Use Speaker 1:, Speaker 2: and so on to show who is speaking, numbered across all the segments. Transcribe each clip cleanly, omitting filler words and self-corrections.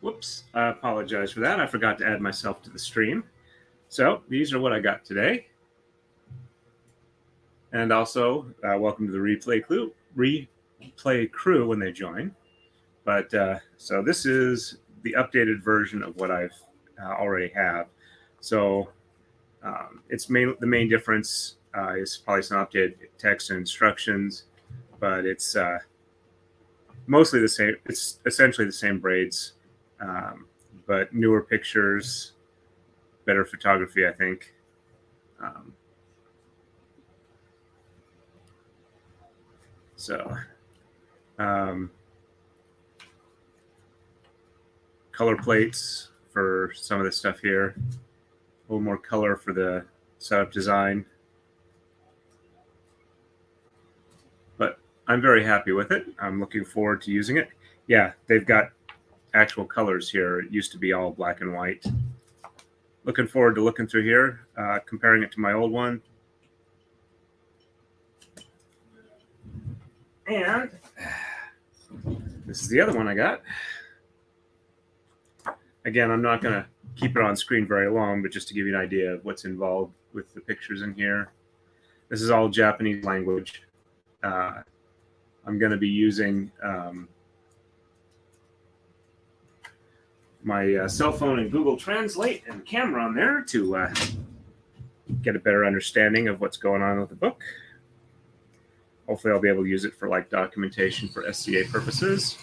Speaker 1: Whoops, I apologize for that. I forgot to add myself to the stream. So these are what I got today. And also, welcome to the replay crew when they join. But so this is the updated version of what I've already have. So it's the main difference is probably some updated text and instructions, but it's mostly the same. It's essentially the same braids, but newer pictures, better photography, I think. Color plates for some of the stuff here. A little more color for the setup design. But I'm very happy with it. I'm looking forward to using it. Yeah, they've got actual colors here. It used to be all black and white. Looking forward to looking through here, comparing it to my old one. And this is the other one I got. Again, I'm not going to keep it on screen very long, but just to give you an idea of what's involved with the pictures in here. This is all Japanese language. I'm going to be using my cell phone and Google Translate and camera on there to get a better understanding of what's going on with the book. Hopefully I'll be able to use it for like documentation for SCA purposes.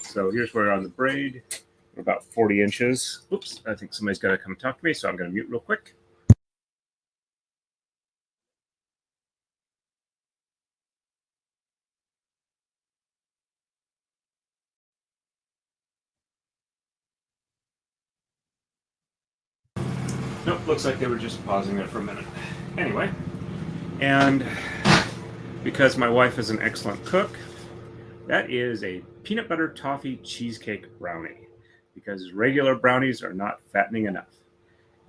Speaker 1: So here's where we're on the braid. We're about 40 inches. Oops, I think somebody's got to come talk to me, so I'm going to mute real quick. Nope, looks like they were just pausing there for a minute. Anyway, and because my wife is an excellent cook, that is a peanut butter toffee cheesecake brownie, because regular brownies are not fattening enough.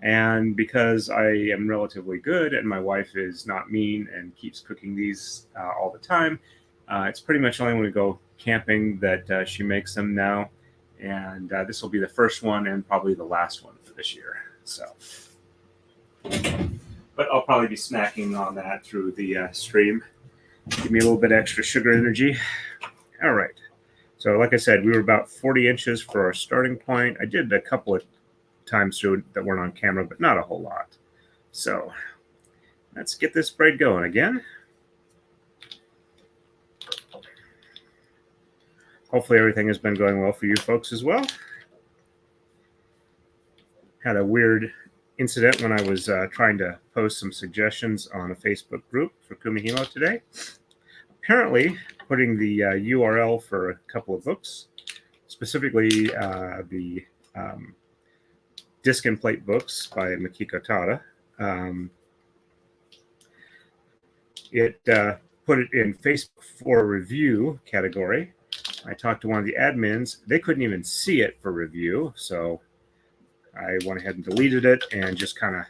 Speaker 1: And because I am relatively good and my wife is not mean and keeps cooking these all the time, it's pretty much only when we go camping that she makes them now. And this will be the first one and probably the last one for this year. So, but I'll probably be snacking on that through the stream. Give me a little bit extra sugar energy. All right. So like I said, we were about 40 inches for our starting point. I did a couple of times through that weren't on camera, but not a whole lot. So let's get this braid going again. Hopefully everything has been going well for you folks as well. Had a weird incident when I was trying to post some suggestions on a Facebook group for Kumihimo today. Apparently, putting the URL for a couple of books, specifically the Disc and Plate books by Makiko Tada, it put it in Facebook for review category. I talked to one of the admins. They couldn't even see it for review, so I went ahead and deleted it and just kind of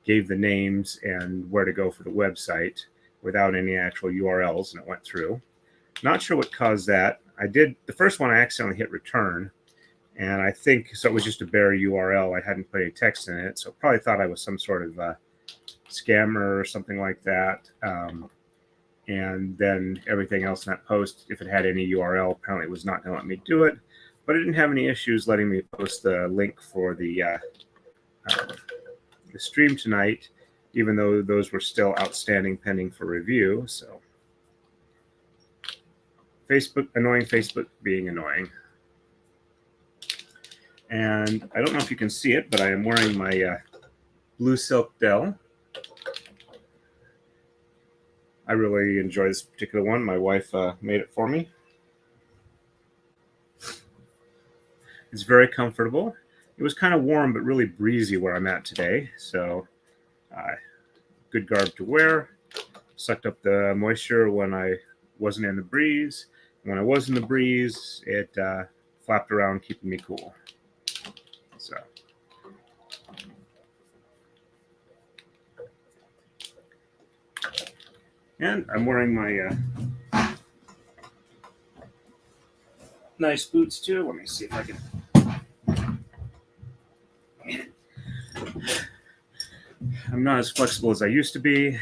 Speaker 1: gave the names and where to go for the website without any actual URLs, and it went through. Not sure what caused that. I did the first one, I accidentally hit return, and I think so it was just a bare URL. I hadn't put any text in it, so probably thought I was some sort of scammer or something like that. And then everything else in that post, if it had any URL, apparently it was not going to let me do it. But it didn't have any issues letting me post the link for the stream tonight, even though those were still outstanding pending for review. So annoying Facebook being annoying. And I don't know if you can see it, but I am wearing my blue silk Dell. I really enjoy this particular one. My wife made it for me. It's very comfortable. It was kind of warm, but really breezy where I'm at today. So good garb to wear. Sucked up the moisture when I wasn't in the breeze. When I was in the breeze, it flapped around, keeping me cool. So. And I'm wearing my nice boots too. Let me see if I can. I'm not as flexible as I used to be,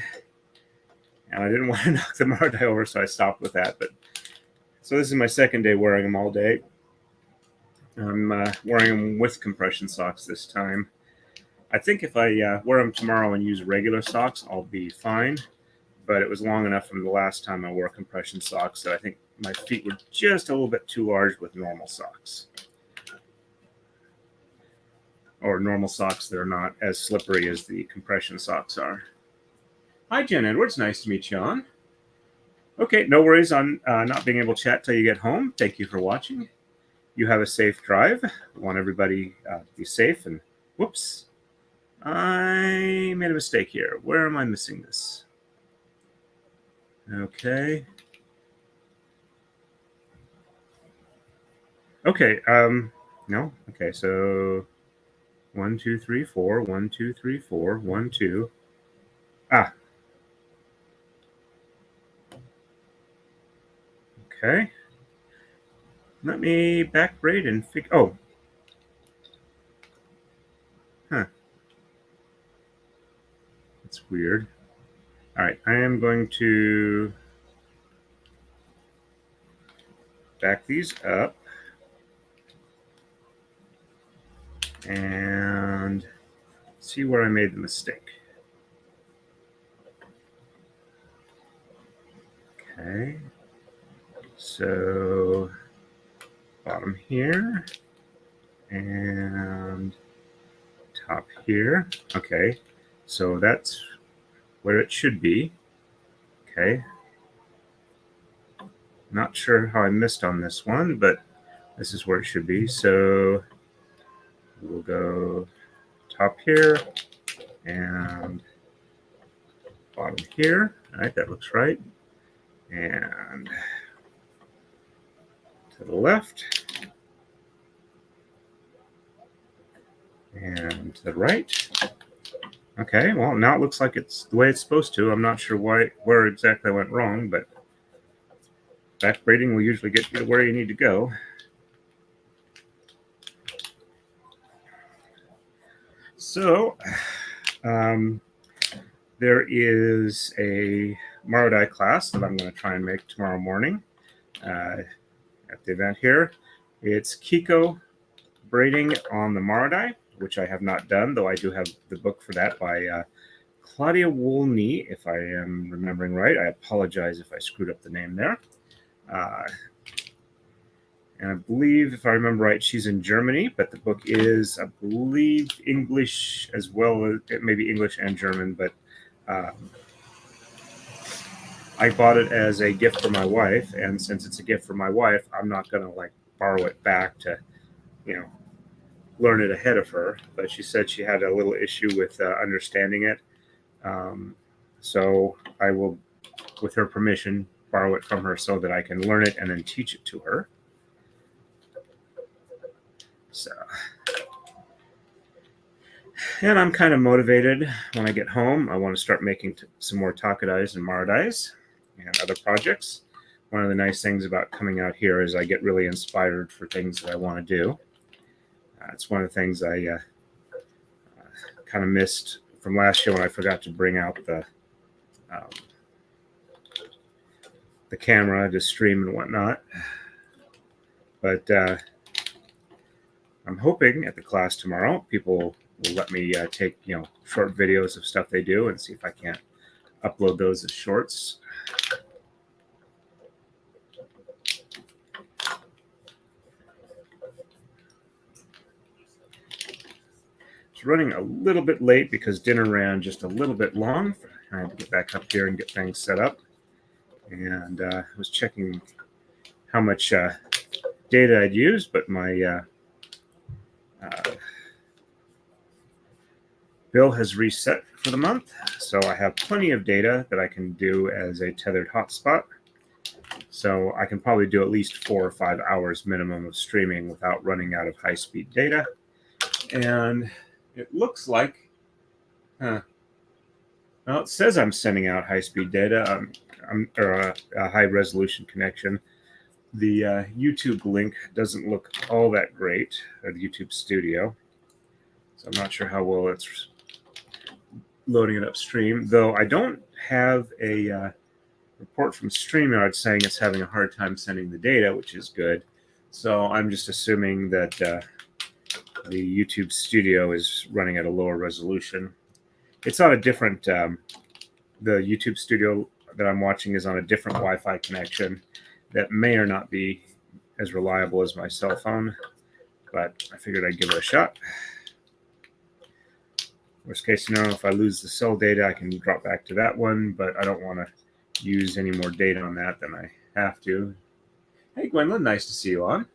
Speaker 1: and I didn't want to knock the Marudai over, so I stopped with that. But so this is my second day wearing them all day. I'm wearing them with compression socks this time. I think if I wear them tomorrow and use regular socks, I'll be fine. But it was long enough from the last time I wore compression socks that I think my feet were just a little bit too large with normal socks. Or normal socks that are not as slippery as the compression socks are. Hi, Jen Edwards. Nice to meet you on. Okay, no worries on not being able to chat till you get home. Thank you for watching. You have a safe drive. I want everybody to be safe. And whoops, I made a mistake here. Where am I missing this? Okay. Okay, no. Okay, so 1, 2, 3, 4, 1, 2, 3, 4, 1, 2. Ah. Okay. Let me back braid and figure. Oh. Huh. That's weird. All right, I am going to back these up and see where I made the mistake. Okay, so bottom here and top here. Okay, so that's where it should be. Okay, not sure how I missed on this one, but this is where it should be. So we'll go top here and bottom here. All right, that looks right. And to the left. And to the right. Okay, well, now it looks like it's the way it's supposed to. I'm not sure where exactly I went wrong, but back braiding will usually get you to where you need to go. So, there is a Marudai class that I'm going to try and make tomorrow morning at the event here. It's Kiko braiding on the Marudai, which I have not done, though I do have the book for that by Claudia Wolny, if I am remembering right. I apologize if I screwed up the name there. And I believe, if I remember right, she's in Germany, but the book is, I believe, English as well as maybe English and German, but I bought it as a gift for my wife, and since it's a gift for my wife, I'm not going to like borrow it back to, learn it ahead of her. But she said she had a little issue with understanding it, so I will, with her permission, borrow it from her so that I can learn it and then teach it to her. So, and I'm kind of motivated when I get home. I want to start making some more takadais and marudais and other projects. One of the nice things about coming out here is I get really inspired for things that I want to do. It's one of the things I kind of missed from last year when I forgot to bring out the camera to stream and whatnot. But I'm hoping at the class tomorrow, people will let me take short videos of stuff they do and see if I can't upload those as shorts. It's running a little bit late because dinner ran just a little bit long. I had to get back up here and get things set up. And I was checking how much data I'd used, but my bill has reset for the month, so I have plenty of data that I can do as a tethered hotspot. So I can probably do at least 4 or 5 hours minimum of streaming without running out of high-speed data. And it looks like, well, it says I'm sending out high-speed data, or a high-resolution connection, The YouTube link doesn't look all that great, or the YouTube Studio. So I'm not sure how well it's loading it upstream, though I don't have a report from StreamYard saying it's having a hard time sending the data, which is good. So I'm just assuming that the YouTube Studio is running at a lower resolution. It's on a different, the YouTube Studio that I'm watching is on a different Wi-Fi connection that may or not be as reliable as my cell phone, but I figured I'd give it a shot. Worst case scenario, if I lose the cell data, I can drop back to that one, but I don't want to use any more data on that than I have to. Hey, Gwendolyn, nice to see you on.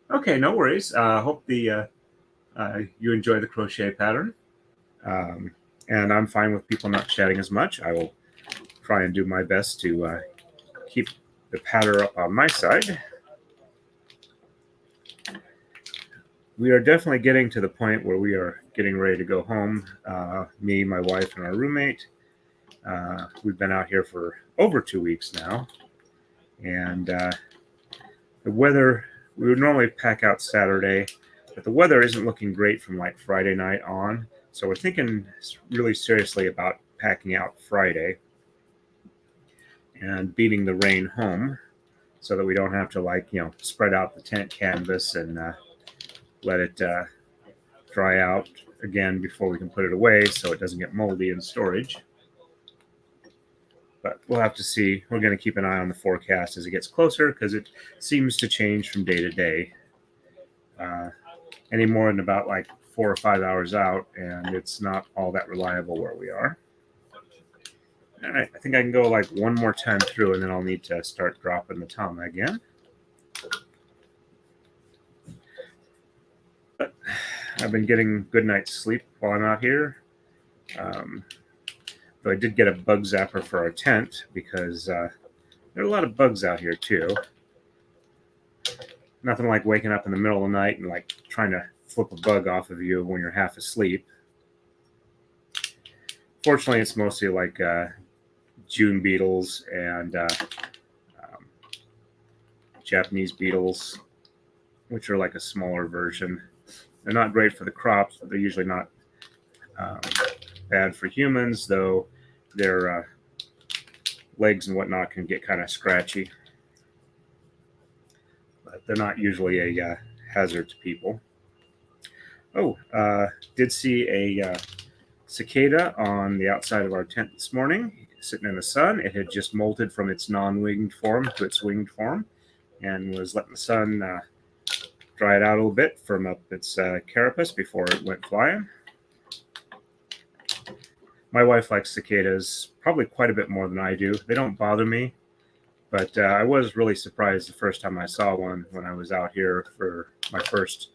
Speaker 1: Okay, no worries. Hope the you enjoy the crochet pattern. And I'm fine with people not chatting as much. I will try and do my best to keep the pattern up on my side. We are definitely getting to the point where we are getting ready to go home. Me, my wife, and our roommate. We've been out here for over 2 weeks now. And the weather, we would normally pack out Saturday, but the weather isn't looking great from like Friday night on. So we're thinking really seriously about packing out Friday and beating the rain home so that we don't have to, like, spread out the tent canvas and let it dry out again before we can put it away so it doesn't get moldy in storage. But we'll have to see. We're going to keep an eye on the forecast as it gets closer because it seems to change from day to day. Any more than about like 4 or 5 hours out, and it's not all that reliable where we are. All right, I think I can go like one more time through, and then I'll need to start dropping the tama again. But I've been getting good night's sleep while I'm out here. Though I did get a bug zapper for our tent because there are a lot of bugs out here too. Nothing like waking up in the middle of the night and like trying to flip a bug off of you when you're half asleep. Fortunately, it's mostly like June beetles and Japanese beetles, which are like a smaller version. They're not great for the crops, but they're usually not bad for humans, though their legs and whatnot can get kind of scratchy. But they're not usually a hazard to people. Oh, did see a cicada on the outside of our tent this morning, sitting in the sun. It had just molted from its non-winged form to its winged form and was letting the sun dry it out a little bit, firm up its carapace before it went flying. My wife likes cicadas probably quite a bit more than I do. They don't bother me, but I was really surprised the first time I saw one when I was out here for my first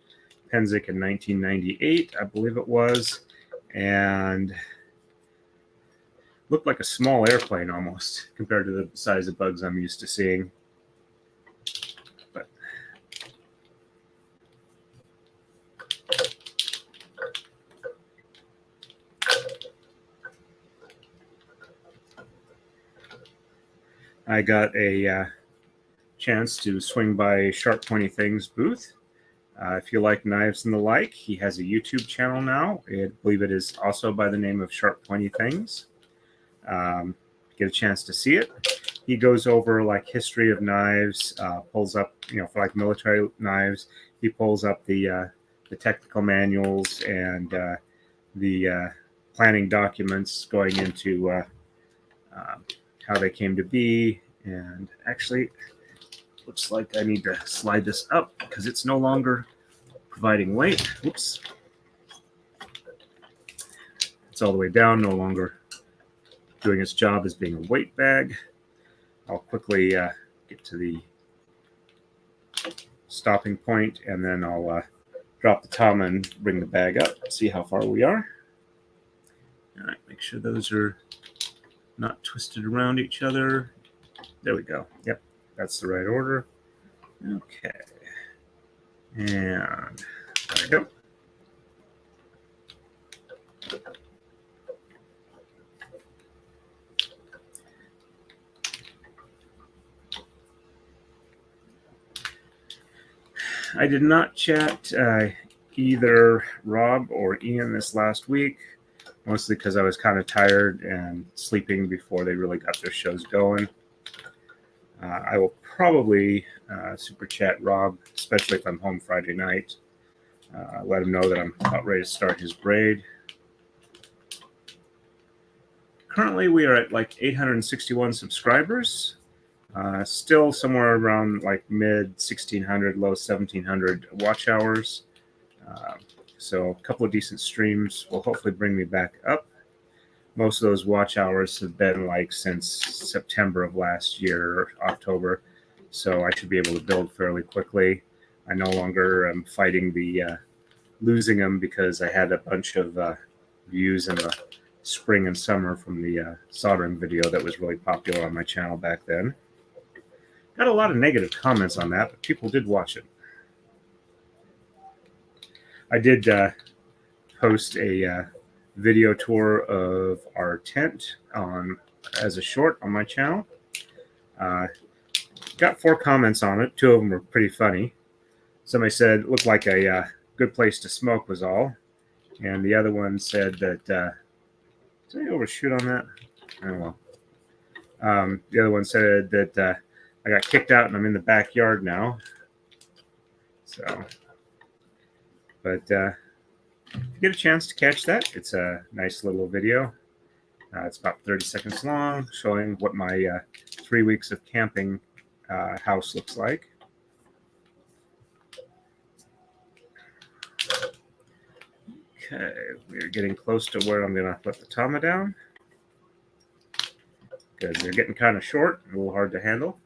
Speaker 1: Penzik in 1998, I believe it was, and looked like a small airplane almost compared to the size of bugs I'm used to seeing. But I got a chance to swing by Sharp Pointy Things booth. If you like knives and the like, he has a YouTube channel now. I believe it is also by the name of Sharp Pointy Things. Get a chance to see it. He goes over like history of knives, pulls up, for like military knives, he pulls up the technical manuals and the planning documents going into how they came to be. And actually, looks like I need to slide this up because it's no longer providing weight. Oops. It's all the way down, no longer doing its job as being a weight bag. I'll quickly get to the stopping point, and then I'll drop the tama and bring the bag up, see how far we are. All right, make sure those are not twisted around each other. There we go. Yep, that's the right order. Okay. And there we go. I did not chat either Rob or Ian this last week, mostly because I was kind of tired and sleeping before they really got their shows going. I will probably super chat Rob, especially if I'm home Friday night. Let him know that I'm about ready to start his braid. Currently, we are at like 861 subscribers. Still somewhere around like mid 1600, low 1700 watch hours. So a couple of decent streams will hopefully bring me back up. Most of those watch hours have been like since September of last year, or October. So I should be able to build fairly quickly. I no longer am fighting the losing them because I had a bunch of views in the spring and summer from the soldering video that was really popular on my channel back then. Got a lot of negative comments on that, but people did watch it. I did post a video tour of our tent as a short on my channel. Got 4 comments on it. 2 of them were pretty funny. Somebody said it looked like a good place to smoke was all. And the other one said that, did I overshoot on that? I don't know. The other one said that I got kicked out and I'm in the backyard now. So, but if you get a chance to catch that, it's a nice little video. It's about 30 seconds long, showing what my 3 weeks of camping house looks like. Okay, we're getting close to where I'm going to put the tama down, because they're getting kind of short, a little hard to handle.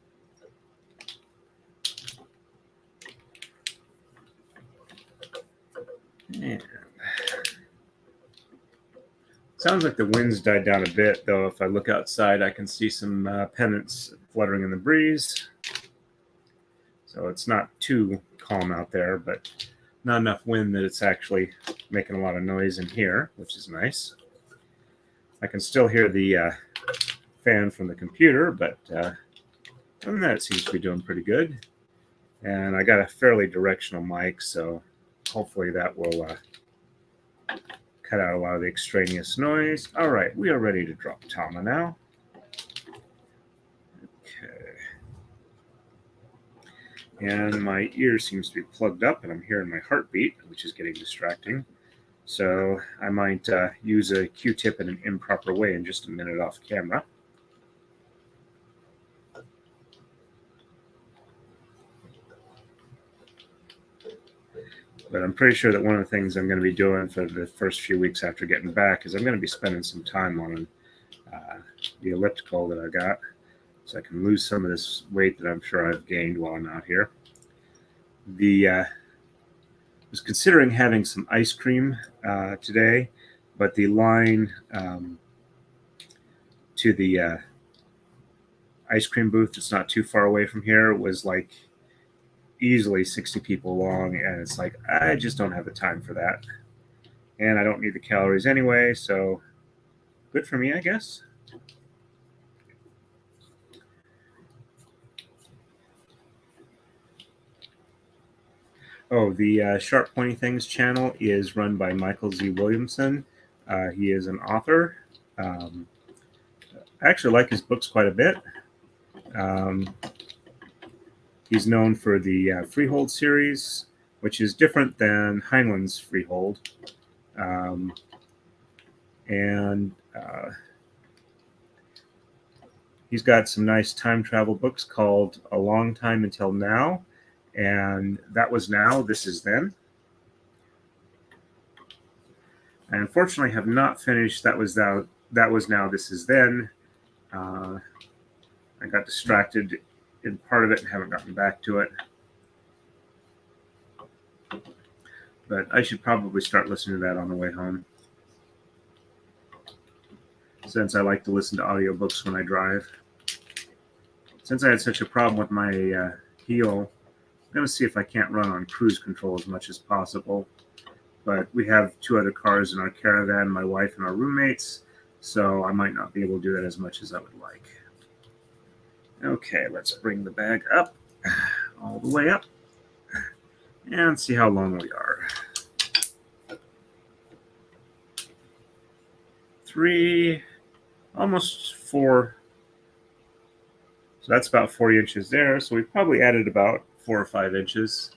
Speaker 1: And sounds like the wind's died down a bit, though. If I look outside, I can see some pennants fluttering in the breeze. So it's not too calm out there, but not enough wind that it's actually making a lot of noise in here, which is nice. I can still hear the fan from the computer, but other than that, it seems to be doing pretty good. And I got a fairly directional mic, so hopefully that will cut out a lot of the extraneous noise. All right, we are ready to drop tama now. Okay. And my ear seems to be plugged up, and I'm hearing my heartbeat, which is getting distracting. So I might use a Q-tip in an improper way in just a minute off camera. But I'm pretty sure that one of the things I'm going to be doing for the first few weeks after getting back is I'm going to be spending some time on the elliptical that I got, so I can lose some of this weight that I'm sure I've gained while I'm out here. I was considering having some ice cream today, but the line to the ice cream booth that's not too far away from here was like easily 60 people long, and it's like I just don't have the time for that, and I don't need the calories anyway, so good for me, I guess. Oh, the Sharp Pointy Things channel is run by Michael Z. Williamson. He is an author. I actually like his books quite a bit. He's known for the Freehold series, which is different than Heinlein's Freehold. And he's got some nice time travel books called A Long Time Until Now, and That Was Now, This Is Then. I unfortunately have not finished That Was Now, This Is Then. I got distracted in part of it and haven't gotten back to it. But I should probably start listening to that on the way home, since I like to listen to audiobooks when I drive. Since I had such a problem with my heel, I'm going to see if I can't run on cruise control as much as possible. But we have 2 other cars in our caravan, my wife and our roommates, so I might not be able to do that as much as I would like. Okay, let's bring the bag up, all the way up. and see how long we are. 3, almost 4. So that's about 40 inches there. So we've probably added about 4 or 5 inches.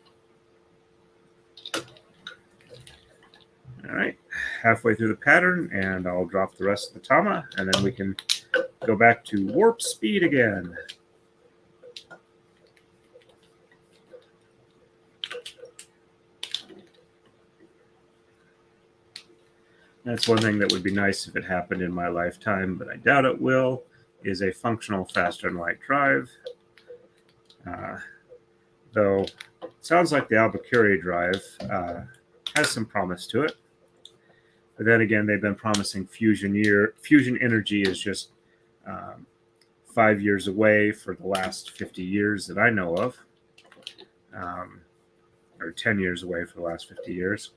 Speaker 1: All right, halfway through the pattern, and I'll drop the rest of the tama, and then we can go back to warp speed again. That's one thing that would be nice if it happened in my lifetime, but I doubt it will, is a functional faster and light drive. Though it sounds like the Albuquerque drive has some promise to it. But then again, they've been promising fusion energy is just 5 years away for the last 50 years that I know of, or 10 years away for the last 50 years.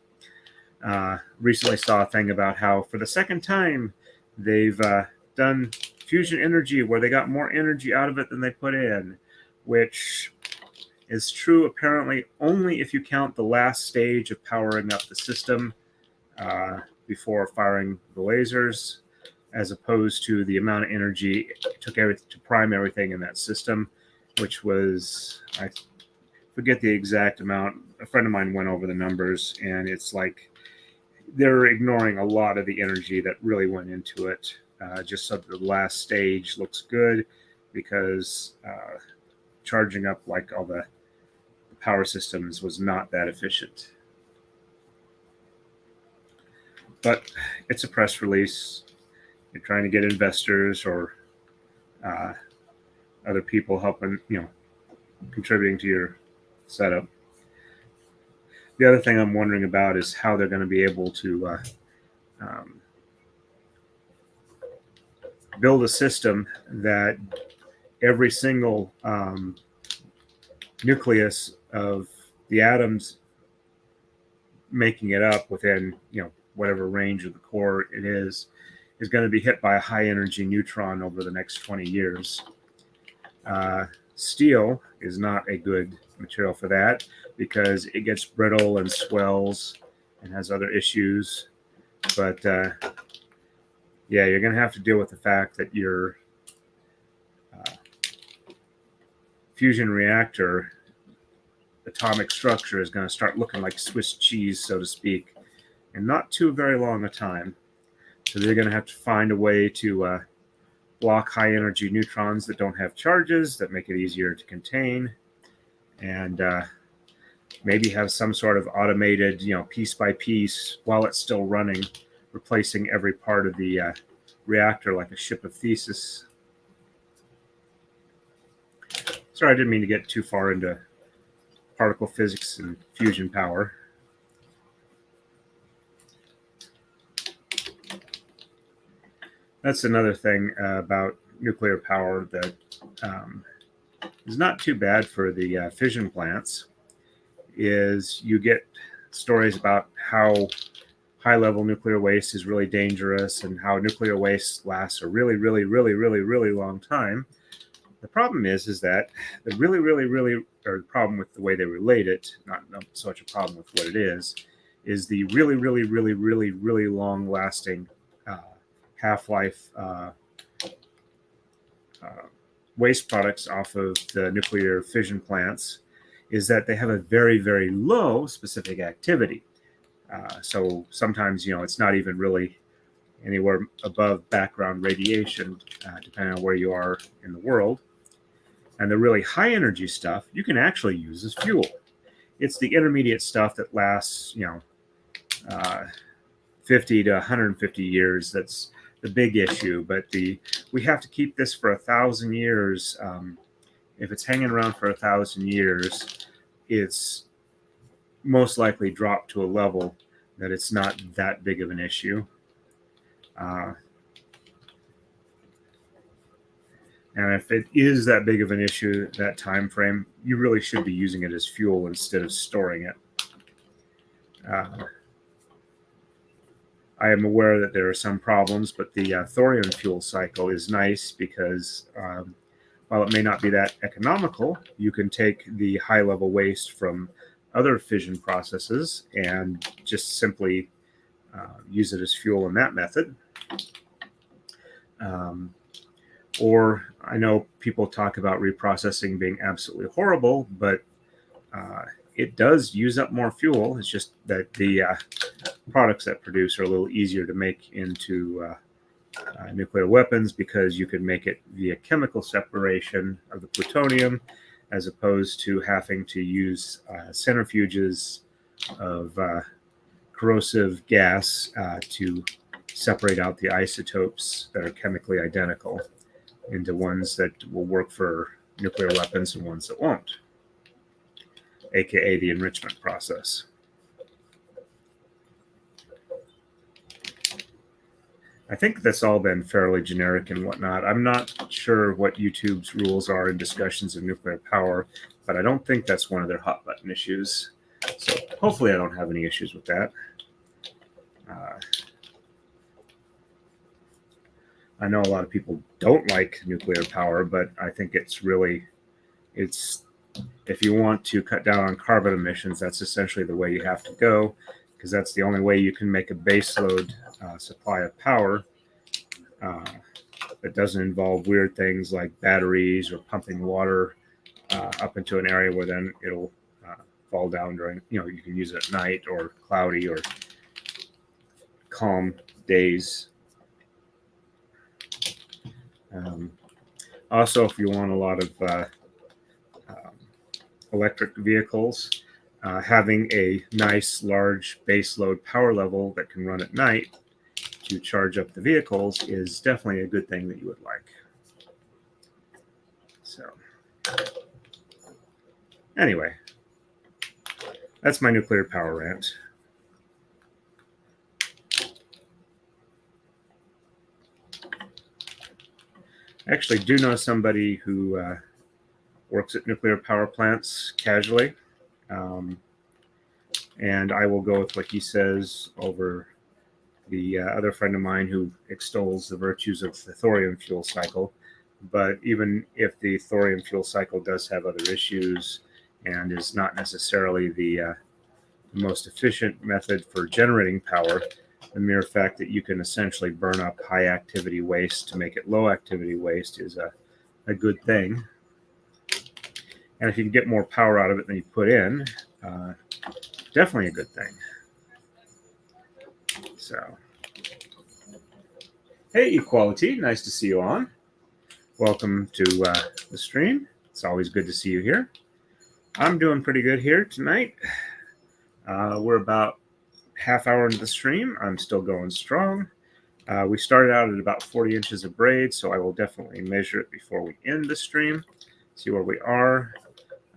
Speaker 1: Recently saw a thing about how for the second time they've done fusion energy where they got more energy out of it than they put in, which is true apparently only if you count the last stage of powering up the system before firing the lasers, as opposed to the amount of energy it took to prime everything in that system, which was, I forget the exact amount. A friend of mine went over the numbers, and it's like they're ignoring a lot of the energy that really went into it, just so that the last stage looks good, because charging up like all the power systems was not that efficient. But it's a press release. You're trying to get investors or other people helping, contributing to your setup. The other thing I'm wondering about is how they're going to be able to build a system that every single nucleus of the atoms making it up within, whatever range of the core it is going to be hit by a high energy neutron over the next 20 years. Steel is not a good material for that because it gets brittle and swells and has other issues. But you're going to have to deal with the fact that your fusion reactor atomic structure is going to start looking like Swiss cheese, so to speak, in not too very long a time. So they're going to have to find a way to block high energy neutrons that don't have charges, that make it easier to contain, and maybe have some sort of automated, piece by piece, while it's still running, replacing every part of the reactor like a ship of Theseus. Sorry, I didn't mean to get too far into particle physics and fusion power. That's another thing about nuclear power that is not too bad for the fission plants, is you get stories about how high-level nuclear waste is really dangerous and how nuclear waste lasts a really, really, really, really, really long time. The problem is that the really, really, really, or the problem with the way they relate it, not so much a problem with what it is the really, really, really, really, really long-lasting half-life waste products off of the nuclear fission plants is that they have a very, very low specific activity. So sometimes, it's not even really anywhere above background radiation, depending on where you are in the world. And the really high energy stuff you can actually use as fuel. It's the intermediate stuff that lasts, 50 to 150 years that's the big issue. But we have to keep this for 1,000 years. If it's hanging around for 1,000 years, it's most likely dropped to a level that it's not that big of an issue. And if it is that big of an issue, that time frame, you really should be using it as fuel instead of storing it. I am aware that there are some problems, but the thorium fuel cycle is nice because while it may not be that economical, you can take the high-level waste from other fission processes and just simply use it as fuel in that method. Or I know people talk about reprocessing being absolutely horrible, but it does use up more fuel. It's just that the products that produce are a little easier to make into nuclear weapons because you can make it via chemical separation of the plutonium as opposed to having to use centrifuges of corrosive gas to separate out the isotopes that are chemically identical into ones that will work for nuclear weapons and ones that won't, aka the enrichment process. I think that's all been fairly generic and whatnot. I'm not sure what YouTube's rules are in discussions of nuclear power, but I don't think that's one of their hot button issues. So hopefully I don't have any issues with that. I know a lot of people don't like nuclear power, but I think it's if you want to cut down on carbon emissions, that's essentially the way you have to go, because that's the only way you can make a baseload supply of power that doesn't involve weird things like batteries or pumping water up into an area where then it'll fall down during, you can use it at night or cloudy or calm days. Also, if you want a lot of electric vehicles, having a nice large baseload power level that can run at night to charge up the vehicles is definitely a good thing that you would like. So anyway, that's my nuclear power rant. I actually do know somebody who works at nuclear power plants casually, and I will go with what he says over the other friend of mine who extols the virtues of the thorium fuel cycle. But even if the thorium fuel cycle does have other issues and is not necessarily the most efficient method for generating power, the mere fact that you can essentially burn up high activity waste to make it low activity waste is a good thing. And if you can get more power out of it than you put in, definitely a good thing. So, hey, Equality, nice to see you on. Welcome to the stream. It's always good to see you here. I'm doing pretty good here tonight. We're about half hour into the stream. I'm still going strong. We started out at about 40 inches of braid, so I will definitely measure it before we end the stream, see where we are.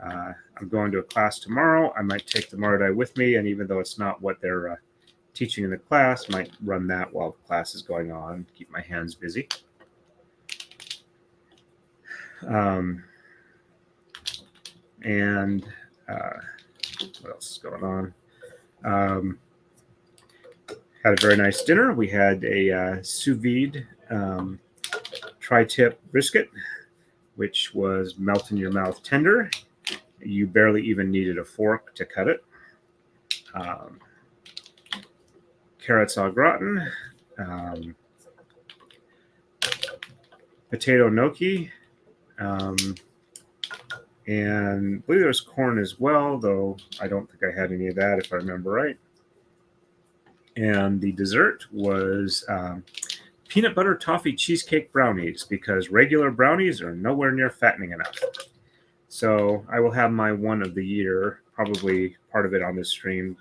Speaker 1: I'm going to a class tomorrow. I might take the Marudai with me, and even though it's not what they're teaching in the class, might run that while the class is going on, keep my hands busy. And what else is going on? Had a very nice dinner. We had a sous vide tri-tip brisket, which was melt in your mouth tender. You barely even needed a fork to cut it. Carrots au gratin, potato gnocchi, and I believe there's corn as well, though I don't think I had any of that if I remember right. And the dessert was peanut butter toffee cheesecake brownies, because regular brownies are nowhere near fattening enough. So I will have my one of the year, probably part of it on this stream,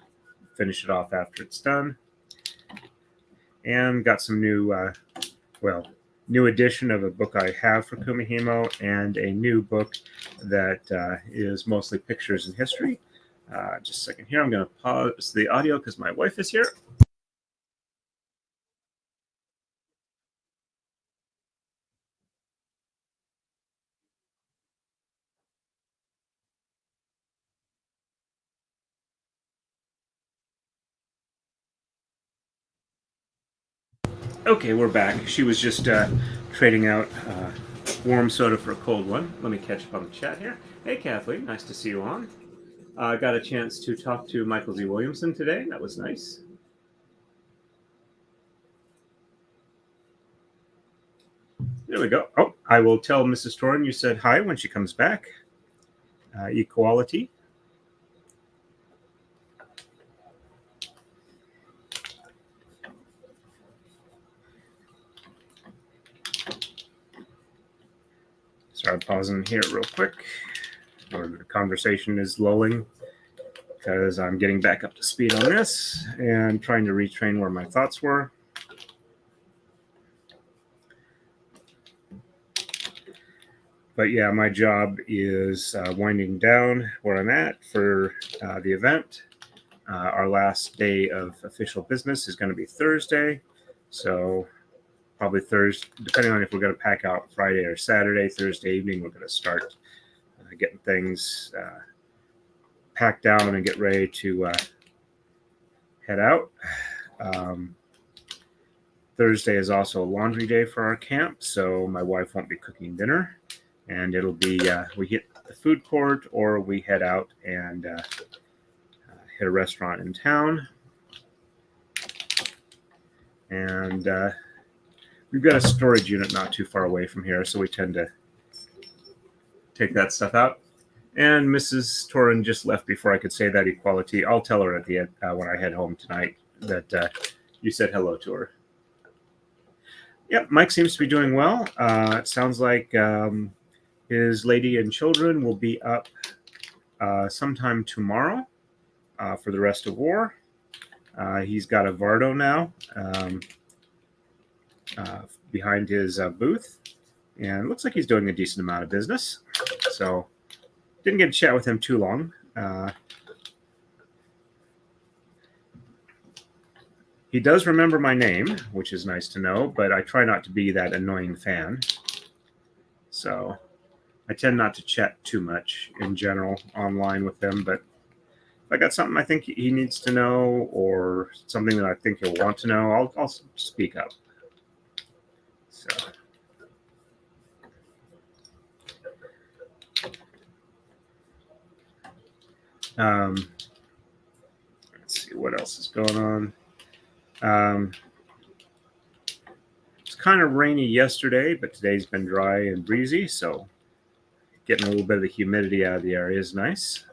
Speaker 1: finish it off after it's done. And got some new edition of a book I have for Kumihimo, and a new book that is mostly pictures and history. Just a second here. I'm going to pause the audio because my wife is here. Okay, we're back. She was just trading out warm soda for a cold one. Let me catch up on the chat here. Hey, Kathleen, nice to see you on. Got a chance to talk to Michael Z. Williamson today. That was nice. There we go. Oh, I will tell Mrs. Torin you said hi when she comes back. Equality. Sorry, pausing here real quick. The conversation is lulling because I'm getting back up to speed on this and trying to retrain where my thoughts were. But yeah, my job is winding down where I'm at for the event. Our last day of official business is going to be Thursday. So probably Thursday, depending on if we're going to pack out Friday or Saturday. Thursday evening, we're going to start getting things packed down and get ready to head out. Thursday is also a laundry day for our camp, so my wife won't be cooking dinner. And it'll be we hit the food court or we head out and hit a restaurant in town. And we've got a storage unit not too far away from here, so we tend to take that stuff out. And Mrs. Torin just left before I could say that equality. I'll tell her at the end when I head home tonight that you said hello to her. Yep, Mike seems to be doing well. It sounds like his lady and children will be up sometime tomorrow for the rest of war. He's got a Vardo now behind his booth, and it looks like he's doing a decent amount of business. So didn't get to chat with him too long. He does remember my name, which is nice to know, but I try not to be that annoying fan. So I tend not to chat too much in general online with him, but if I got something I think he needs to know or something that I think he'll want to know, I'll speak up. So let's see what else is going on. It's kind of rainy yesterday, but today's been dry and breezy, so getting a little bit of the humidity out of the area is nice.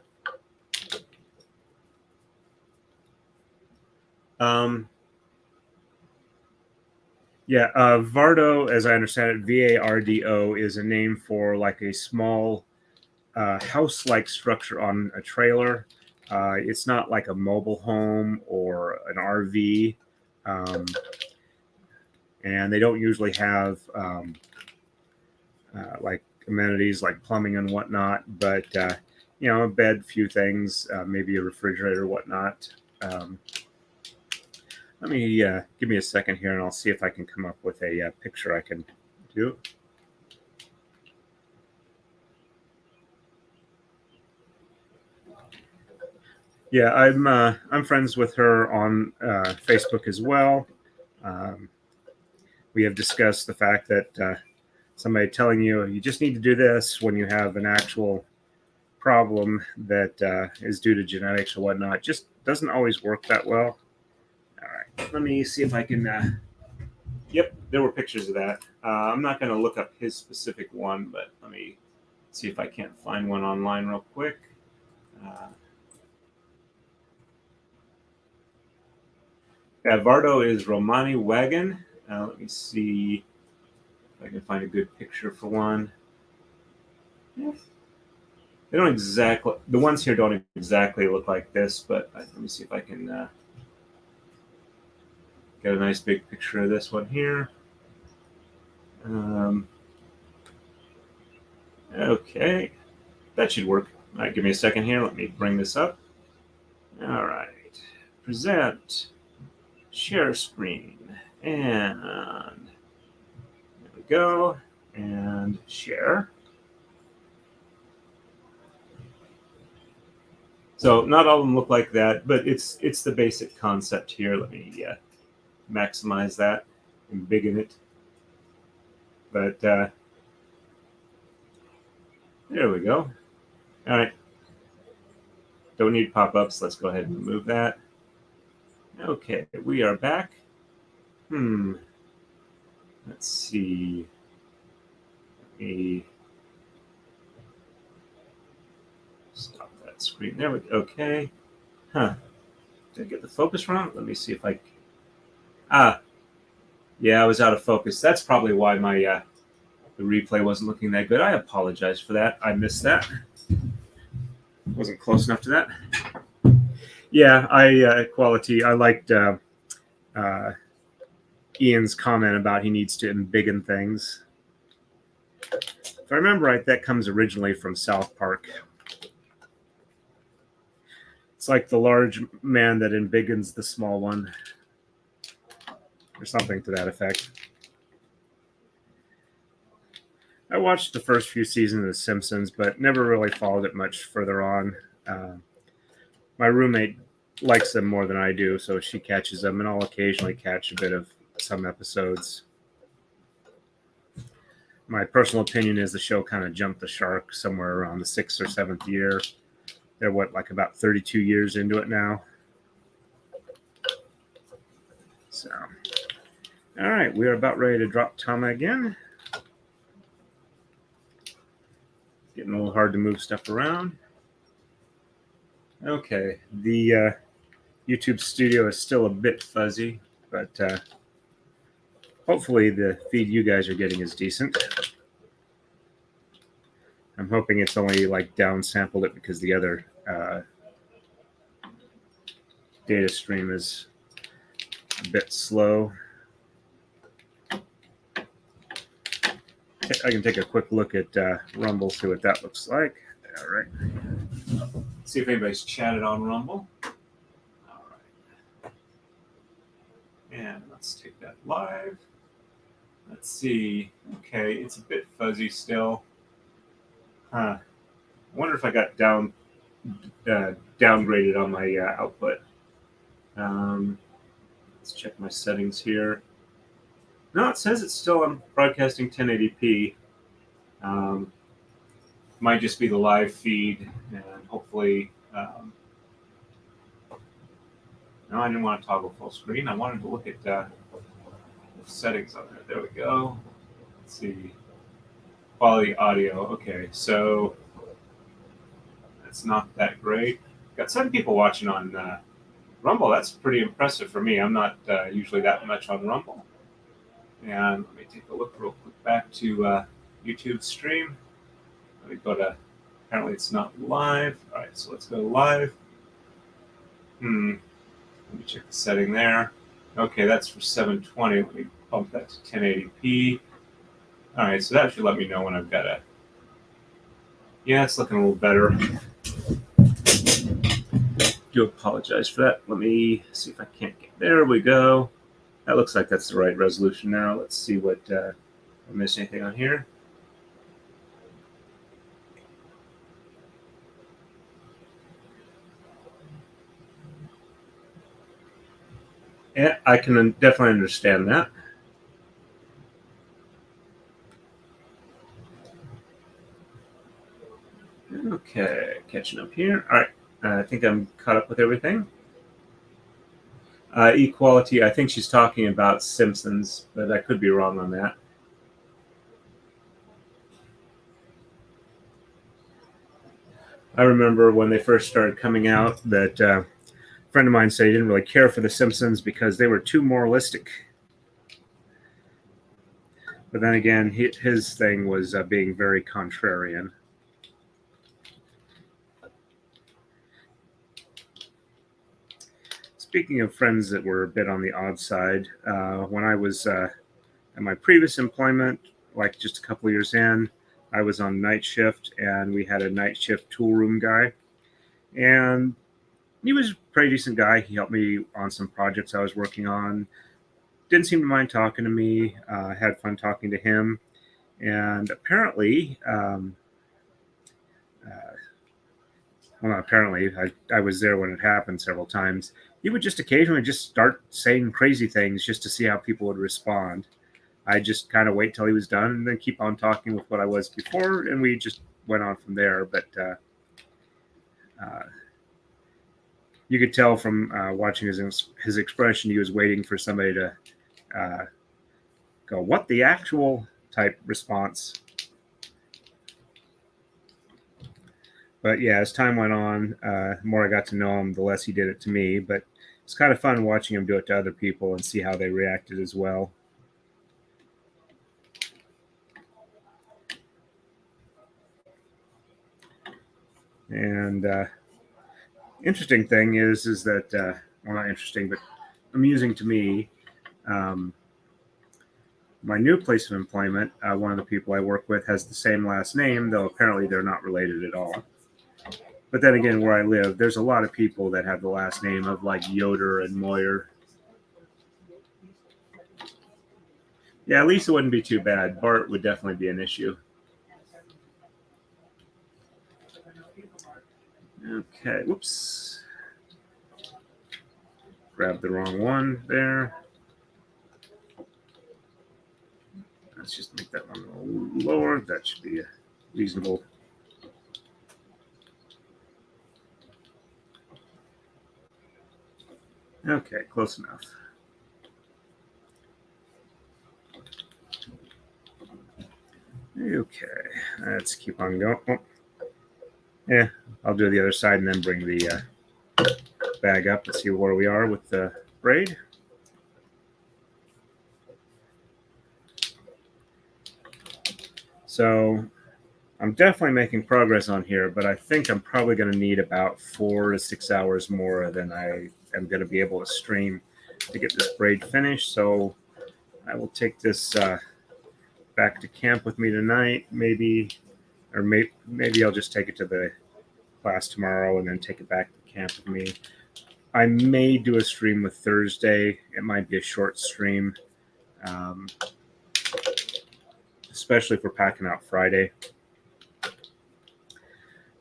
Speaker 1: Vardo, as I understand it, V-A-R-D-O, is a name for like a small house-like structure on a trailer. It's not like a mobile home or an RV. And they don't usually have like amenities like plumbing and whatnot, but a bed, few things, maybe a refrigerator, whatnot. Let me give me a second here, and I'll see if I can come up with a picture I can do. Yeah, I'm friends with her on Facebook as well. We have discussed the fact that somebody telling you just need to do this when you have an actual problem that is due to genetics or whatnot just doesn't always work that well. All right, let me see if I can. Yep, there were pictures of that. I'm not going to look up his specific one, but let me see if I can't find one online real quick. Vardo is Romani Wagon. Let me see if I can find a good picture for one. Yes. They don't exactly, the ones here don't exactly look like this, but let me see if I can get a nice big picture of this one here. Okay, that should work. All right, give me a second here. Let me bring this up. All right, present, share screen, and there we go, and share. So not all of them look like that, but it's the basic concept here. Let me maximize that and biggen it. But there we go. All right. don't need pop-ups. Let's go ahead and remove that. Okay, we are back. Let's see. Stop that screen. There we go. Okay. Huh. Did I get the focus wrong? Let me see if I... yeah, I was out of focus. That's probably why my the replay wasn't looking that good. I apologize for that. I missed that. Wasn't close enough to that. Yeah, quality. I liked Ian's comment about he needs to embiggen things. If I remember right, that comes originally from South Park. It's like the large man that embiggens the small one, or something to that effect. I watched the first few seasons of The Simpsons, but never really followed it much further on. My roommate likes them more than I do, so she catches them, and I'll occasionally catch a bit of some episodes. My personal opinion is the show kind of jumped the shark somewhere around the 6th or 7th year. They're like about 32 years into it now. So, all right, we are about ready to drop tama again. Getting a little hard to move stuff around. Okay, the YouTube studio is still a bit fuzzy, but hopefully the feed you guys are getting is decent. I'm hoping it's only like downsampled it because the other data stream is a bit slow. I can take a quick look at Rumble, see what that looks like. All right. See if anybody's chatted on Rumble. All right. And let's take that live. Let's see. Okay, it's a bit fuzzy still. Huh. I wonder if I got downgraded on my output. Let's check my settings here. No, it says it's still on broadcasting 1080p. Might just be the live feed, and hopefully... no, I didn't want to toggle full screen. I wanted to look at the settings on there. There we go. Let's see. Quality audio. Okay, so that's not that great. Got some people watching on Rumble. That's pretty impressive for me. I'm not usually that much on Rumble. And let me take a look real quick back to YouTube stream. Let me go to, apparently it's not live. All right, so let's go live. Let me check the setting there. Okay, that's for 720. Let me bump that to 1080p. All right, so that should let me know when I've got a... Yeah, it's looking a little better. Do apologize for that. Let me see if I can't get... There we go. That looks like that's the right resolution now. Let's see what... I missed anything on here? Yeah, I can definitely understand that. Okay, catching up here. All right, I think I'm caught up with everything. Equality, I think she's talking about Simpsons, but I could be wrong on that. I remember when they first started coming out that a friend of mine said he didn't really care for the Simpsons because they were too moralistic. But then again, his thing was being very contrarian. Speaking of friends that were a bit on the odd side, when I was at my previous employment, like just a couple of years in, I was on night shift, and we had a night shift tool room guy. And he was a pretty decent guy. He helped me on some projects I was working on. Didn't seem to mind talking to me. Had fun talking to him. And apparently, well, not apparently, I was there when it happened several times. He would just occasionally just start saying crazy things just to see how people would respond. I just kind of wait till he was done and then keep on talking with what I was before, and we just went on from there. But you could tell from watching his expression, he was waiting for somebody to go, "What the actual?" type response. But yeah, as time went on, the more I got to know him, the less he did it to me. But it's kind of fun watching him do it to other people and see how they reacted as well. And interesting thing is that well, not interesting, but amusing to me. My new place of employment, one of the people I work with has the same last name, though apparently they're not related at all. But then again, where I live, there's a lot of people that have the last name of like Yoder and Moyer. Yeah, Lisa wouldn't be too bad. Bart would definitely be an issue. Okay, whoops. Grab the wrong one there. Let's just make that one a little lower. That should be reasonable. Okay, close enough. Okay, let's keep on going. Oh. Yeah, I'll do the other side and then bring the bag up and see where we are with the braid. So I'm definitely making progress on here, but I think I'm probably going to need about 4 to 6 hours more than I am going to be able to stream to get this braid finished. So I will take this back to camp with me tonight, maybe, or maybe I'll just take it to the class tomorrow and then take it back to camp with me. I may do a stream with Thursday. It might be a short stream, especially if we're packing out Friday.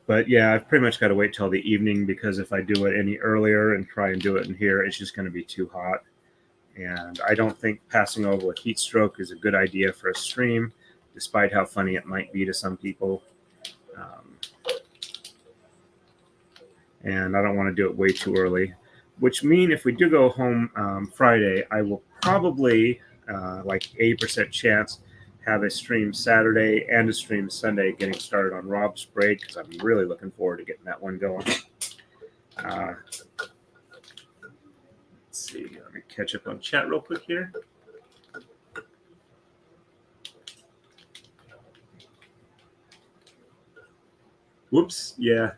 Speaker 1: But yeah, I've pretty much got to wait till the evening because if I do it any earlier and try and do it in here, it's just going to be too hot. And I don't think passing over with heat stroke is a good idea for a stream, despite how funny it might be to some people. And I don't want to do it way too early, which means if we do go home Friday, I will probably, like 80% chance, have a stream Saturday and a stream Sunday getting started on Rob's braid because I'm really looking forward to getting that one going. Let's see, let me catch up on chat real quick here. Whoops, yeah.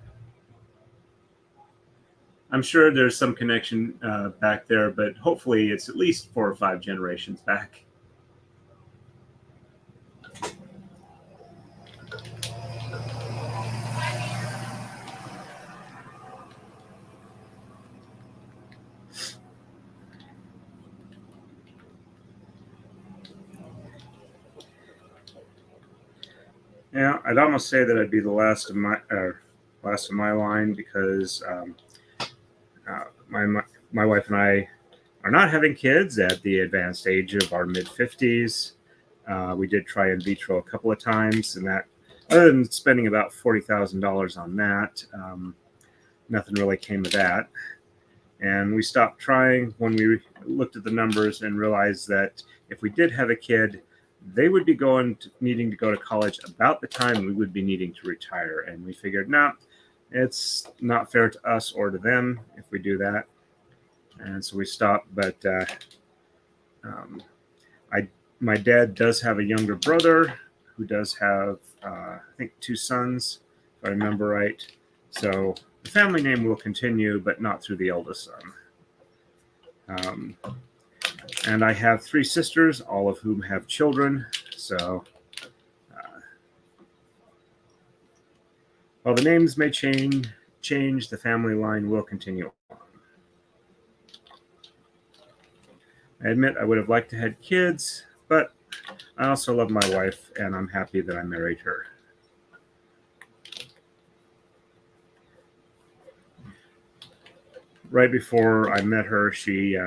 Speaker 1: I'm sure there's some connection back there, but hopefully it's at least 4 or 5 generations back. Yeah, I'd almost say that I'd be the last of my line because my wife and I are not having kids at the advanced age of our mid-50s. We did try in vitro a couple of times, and that, other than spending about $40,000 on that, nothing really came of that. And we stopped trying when we looked at the numbers and realized that if we did have a kid, they would be needing to go to college about the time we would be needing to retire. And we figured, no, it's not fair to us or to them if we do that. And so we stopped. But my dad does have a younger brother who does have, I think, 2 sons, if I remember right. So the family name will continue, but not through the eldest son. And I have 3 sisters, all of whom have children. So while the names may change, the family line will continue on. I admit I would have liked to have kids, but I also love my wife, and I'm happy that I married her. Right before I met her, she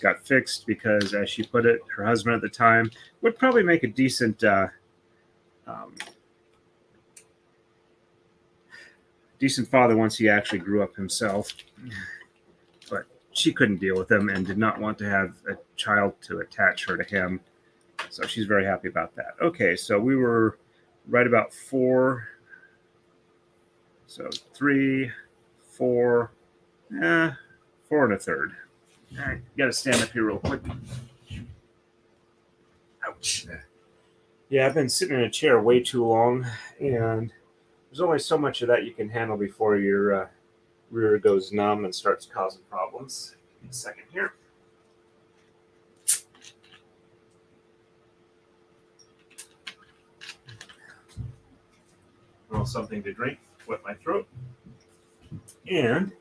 Speaker 1: got fixed because, as she put it, her husband at the time would probably make a decent decent father once he actually grew up himself, but she couldn't deal with him and did not want to have a child to attach her to him. So she's very happy about that. Okay, so we were right about 4. So 3, 4, 4 1/3. All right, got to stand up here real quick. Ouch. Yeah, I've been sitting in a chair way too long, and there's only so much of that you can handle before your rear goes numb and starts causing problems. Give me a second here. Well, something to drink, wet my throat. And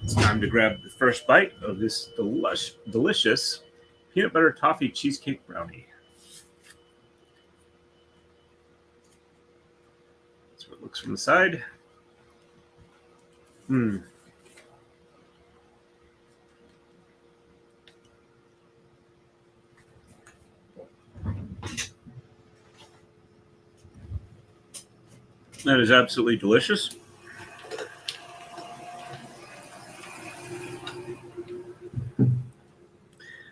Speaker 1: it's time to grab the first bite of this delicious peanut butter toffee cheesecake brownie. That's what it looks from the side. That is absolutely delicious.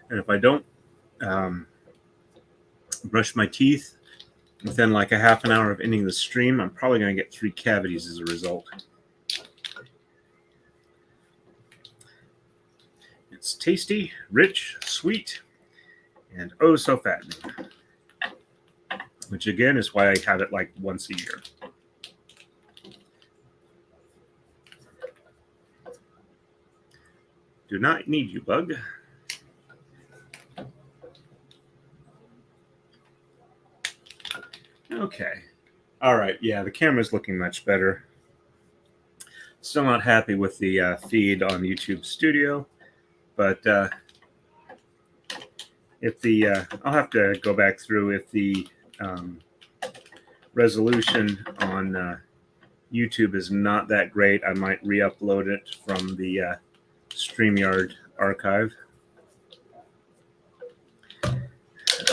Speaker 1: And if I don't brush my teeth within like a half an hour of ending the stream, I'm probably going to get 3 cavities as a result. It's tasty, rich, sweet, and oh so fattening. Which again is why I have it like once a year. Do not need you, bug. Okay. All right. Yeah, the camera's looking much better. Still not happy with the feed on YouTube Studio, but if the I'll have to go back through if the resolution on YouTube is not that great. I might re-upload it from the StreamYard archive.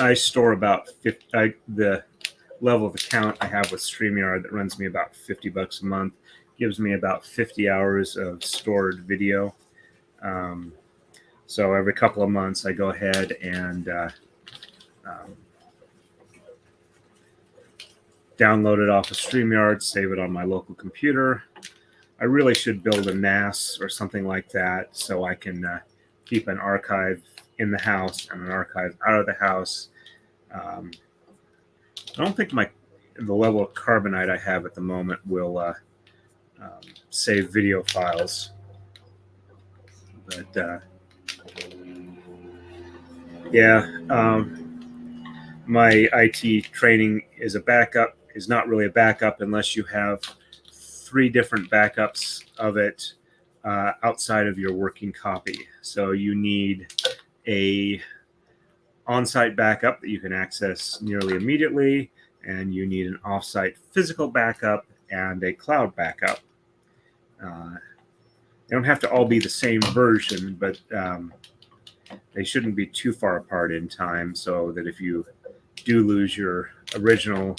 Speaker 1: I store about 50. The level of account I have with StreamYard that runs me about $50 a month gives me about 50 hours of stored video. So every couple of months I go ahead and download it off of StreamYard, save it on my local computer. I really should build a NAS or something like that so I can keep an archive in the house and an archive out of the house. I don't think the level of carbonite I have at the moment will save video files. But yeah, my IT training is not really a backup unless you have 3 different backups of it outside of your working copy. So you need a on-site backup that you can access nearly immediately, and you need an off-site physical backup and a cloud backup. They don't have to all be the same version, but they shouldn't be too far apart in time so that if you do lose your original,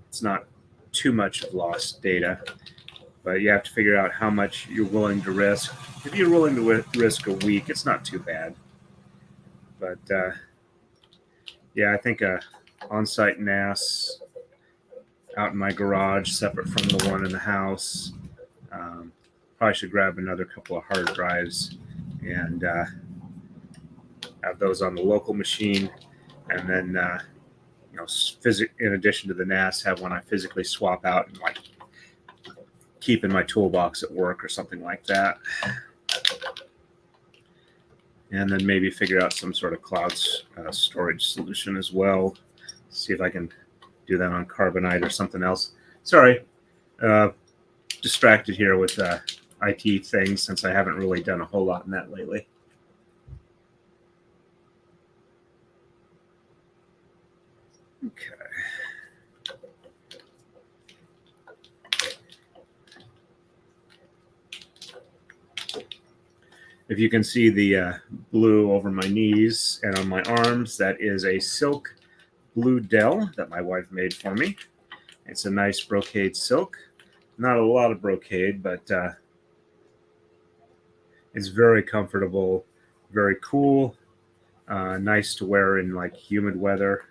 Speaker 1: it's not too much of lost data. But you have to figure out how much you're willing to risk. If you're willing to risk a week, it's not too bad. But yeah, I think a on-site NAS out in my garage, separate from the one in the house. Probably should grab another couple of hard drives and have those on the local machine, and then in addition to the NAS, have one I physically swap out and like keep in my toolbox at work or something like that. And then maybe figure out some sort of cloud storage solution as well. See if I can do that on Carbonite or something else. Sorry, distracted here with IT things since I haven't really done a whole lot in that lately. Okay. If you can see the blue over my knees and on my arms, that is a silk blue dell that my wife made for me. It's a nice brocade silk. Not a lot of brocade, but it's very comfortable, very cool, nice to wear in like humid weather.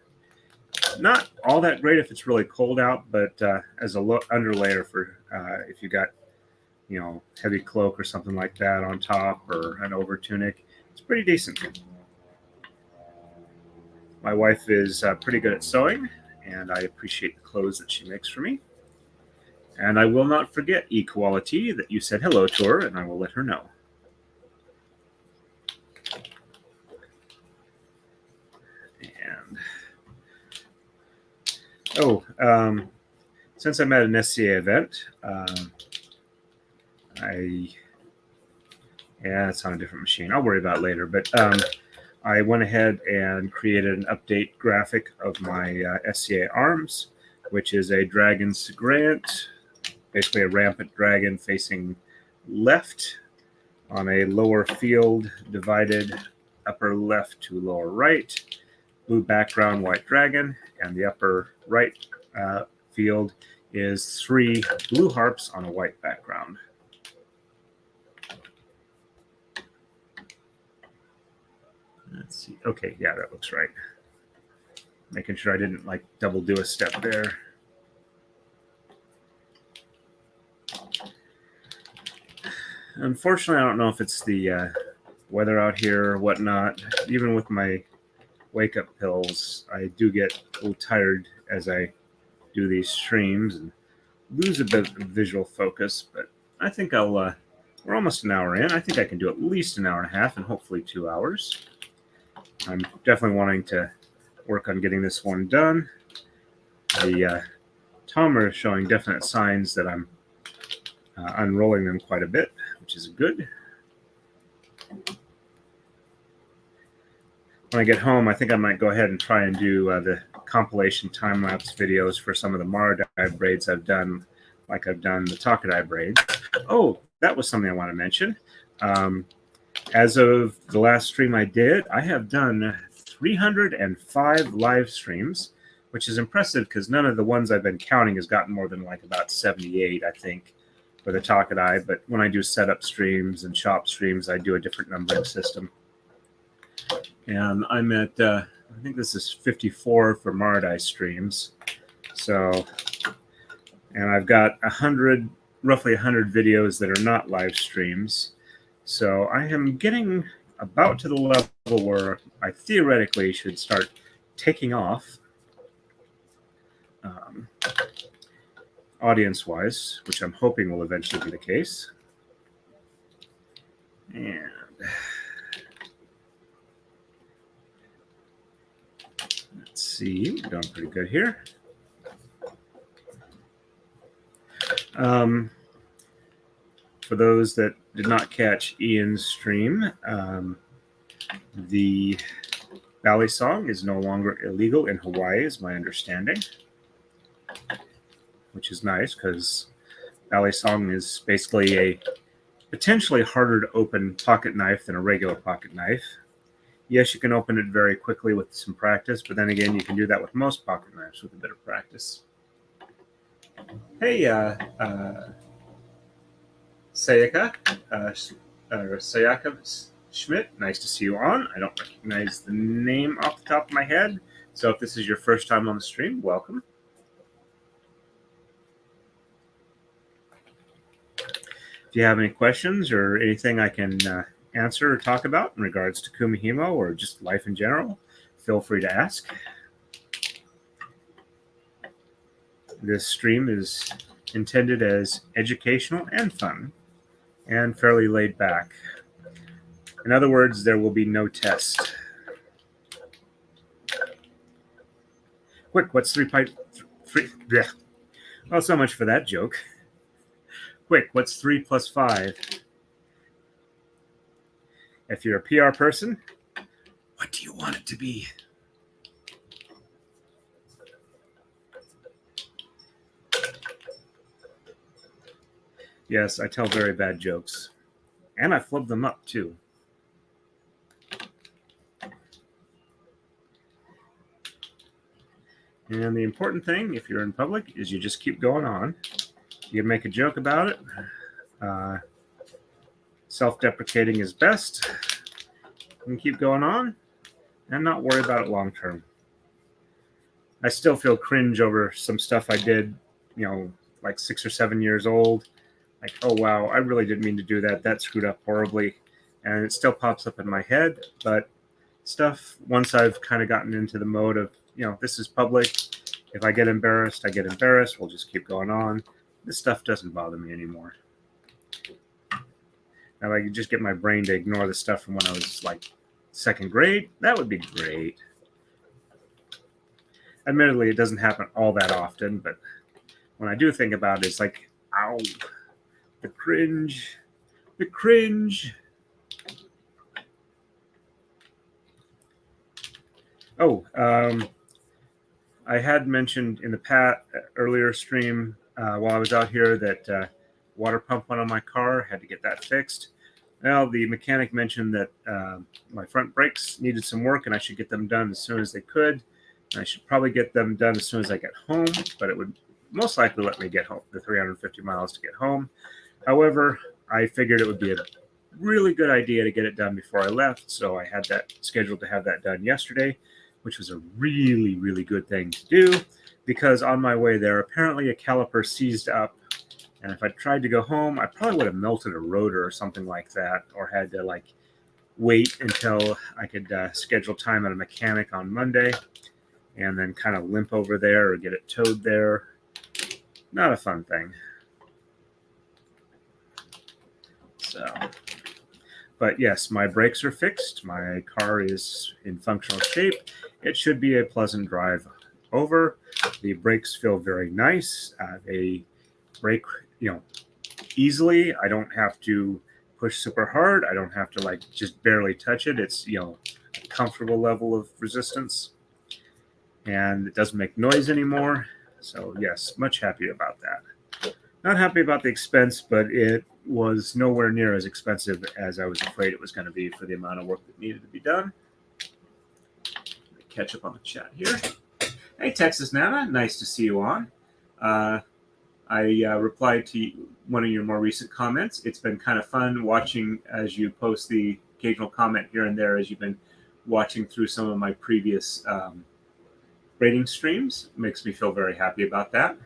Speaker 1: Not all that great if it's really cold out, but as a underlayer for if you got, you know, heavy cloak or something like that on top, or an over tunic, it's pretty decent. My wife is pretty good at sewing, and I appreciate the clothes that she makes for me. And I will not forget Equality that you said hello to her, and I will let her know. And since I'm at an SCA event, it's on a different machine. I'll worry about it later. But I went ahead and created an update graphic of my SCA arms, which is a dragon's grant, basically a rampant dragon facing left on a lower field divided upper left to lower right, blue background, white dragon, and the upper right field is 3 blue harps on a white background. Let's see. Okay, yeah, that looks right. Making sure I didn't like double do a step there. Unfortunately, I don't know if it's the weather out here or whatnot. Even with my wake-up pills, I do get a little tired as I do these streams and lose a bit of visual focus. But I think we're almost an hour in. I think I can do at least an hour and a half and hopefully 2 hours. I'm definitely wanting to work on getting this one done. The tama is showing definite signs that I'm unrolling them quite a bit, which is good. When I get home, I think I might go ahead and try and do the compilation time-lapse videos for some of the Maru-dai braids I've done, like I've done the takadai braids. Oh, that was something I want to mention. As of the last stream I did, I have done 305 live streams, which is impressive because none of the ones I've been counting has gotten more than like about 78, I think, for the takadai. But when I do setup streams and shop streams, I do a different numbering system. And I'm at, I think this is 54 for Marudai streams. So, and I've got roughly 100 videos that are not live streams. So I am getting about to the level where I theoretically should start taking off audience-wise, which I'm hoping will eventually be the case. And let's see, we're doing pretty good here. For those that did not catch Ian's stream, the ballet song is no longer illegal in Hawaii, is my understanding, which is nice because ballet song is basically a potentially harder to open pocket knife than a regular pocket knife. Yes, you can open it very quickly with some practice, but then again, you can do that with most pocket knives with a bit of practice. Hey, Sayaka Schmidt, nice to see you on. I don't recognize the name off the top of my head, so if this is your first time on the stream, welcome. If you have any questions or anything I can answer or talk about in regards to Kumihimo or just life in general, feel free to ask. This stream is intended as educational and fun and fairly laid back. In other words, there will be no test. Quick, what's 3 pi... Yeah. Well, so much for that joke. Quick, what's 3 plus 5? If you're a PR person, what do you want it to be? Yes, I tell very bad jokes. And I flub them up, too. And the important thing, if you're in public, is you just keep going on. You make a joke about it. Self-deprecating is best. You can keep going on and not worry about it long term. I still feel cringe over some stuff I did, like 6 or 7 years old. Like, oh wow, I really didn't mean to do that. That screwed up horribly. And it still pops up in my head. But stuff, once I've kind of gotten into the mode of, this is public. If I get embarrassed, I get embarrassed. We'll just keep going on. This stuff doesn't bother me anymore. Now, if I could just get my brain to ignore the stuff from when I was like 2nd grade, that would be great. Admittedly, it doesn't happen all that often, but when I do think about it, it's like, ow, the cringe, the cringe. Oh, I had mentioned in the earlier stream while I was out here that water pump went on my car, had to get that fixed. Well, the mechanic mentioned that my front brakes needed some work and I should get them done as soon as they could. And I should probably get them done as soon as I get home, but it would most likely let me get home the 350 miles to get home. However, I figured it would be a really good idea to get it done before I left, so I had that scheduled to have that done yesterday, which was a really, really good thing to do because on my way there, apparently a caliper seized up. And if I tried to go home, I probably would have melted a rotor or something like that, or had to wait until I could schedule time at a mechanic on Monday and then kind of limp over there or get it towed there. Not a fun thing. So, but yes, my brakes are fixed. My car is in functional shape. It should be a pleasant drive over. The brakes feel very nice. They brake easily. I don't have to push super hard. I don't have to just barely touch it. It's a comfortable level of resistance, and it doesn't make noise anymore. So yes, much happy about that. Not happy about the expense, but it was nowhere near as expensive as I was afraid it was going to be for the amount of work that needed to be done. Catch up on the chat here. Hey, Texas Nana, nice to see you on. I replied to one of your more recent comments. It's been kind of fun watching as you post the occasional comment here and there as you've been watching through some of my previous braiding streams. It makes me feel very happy about that.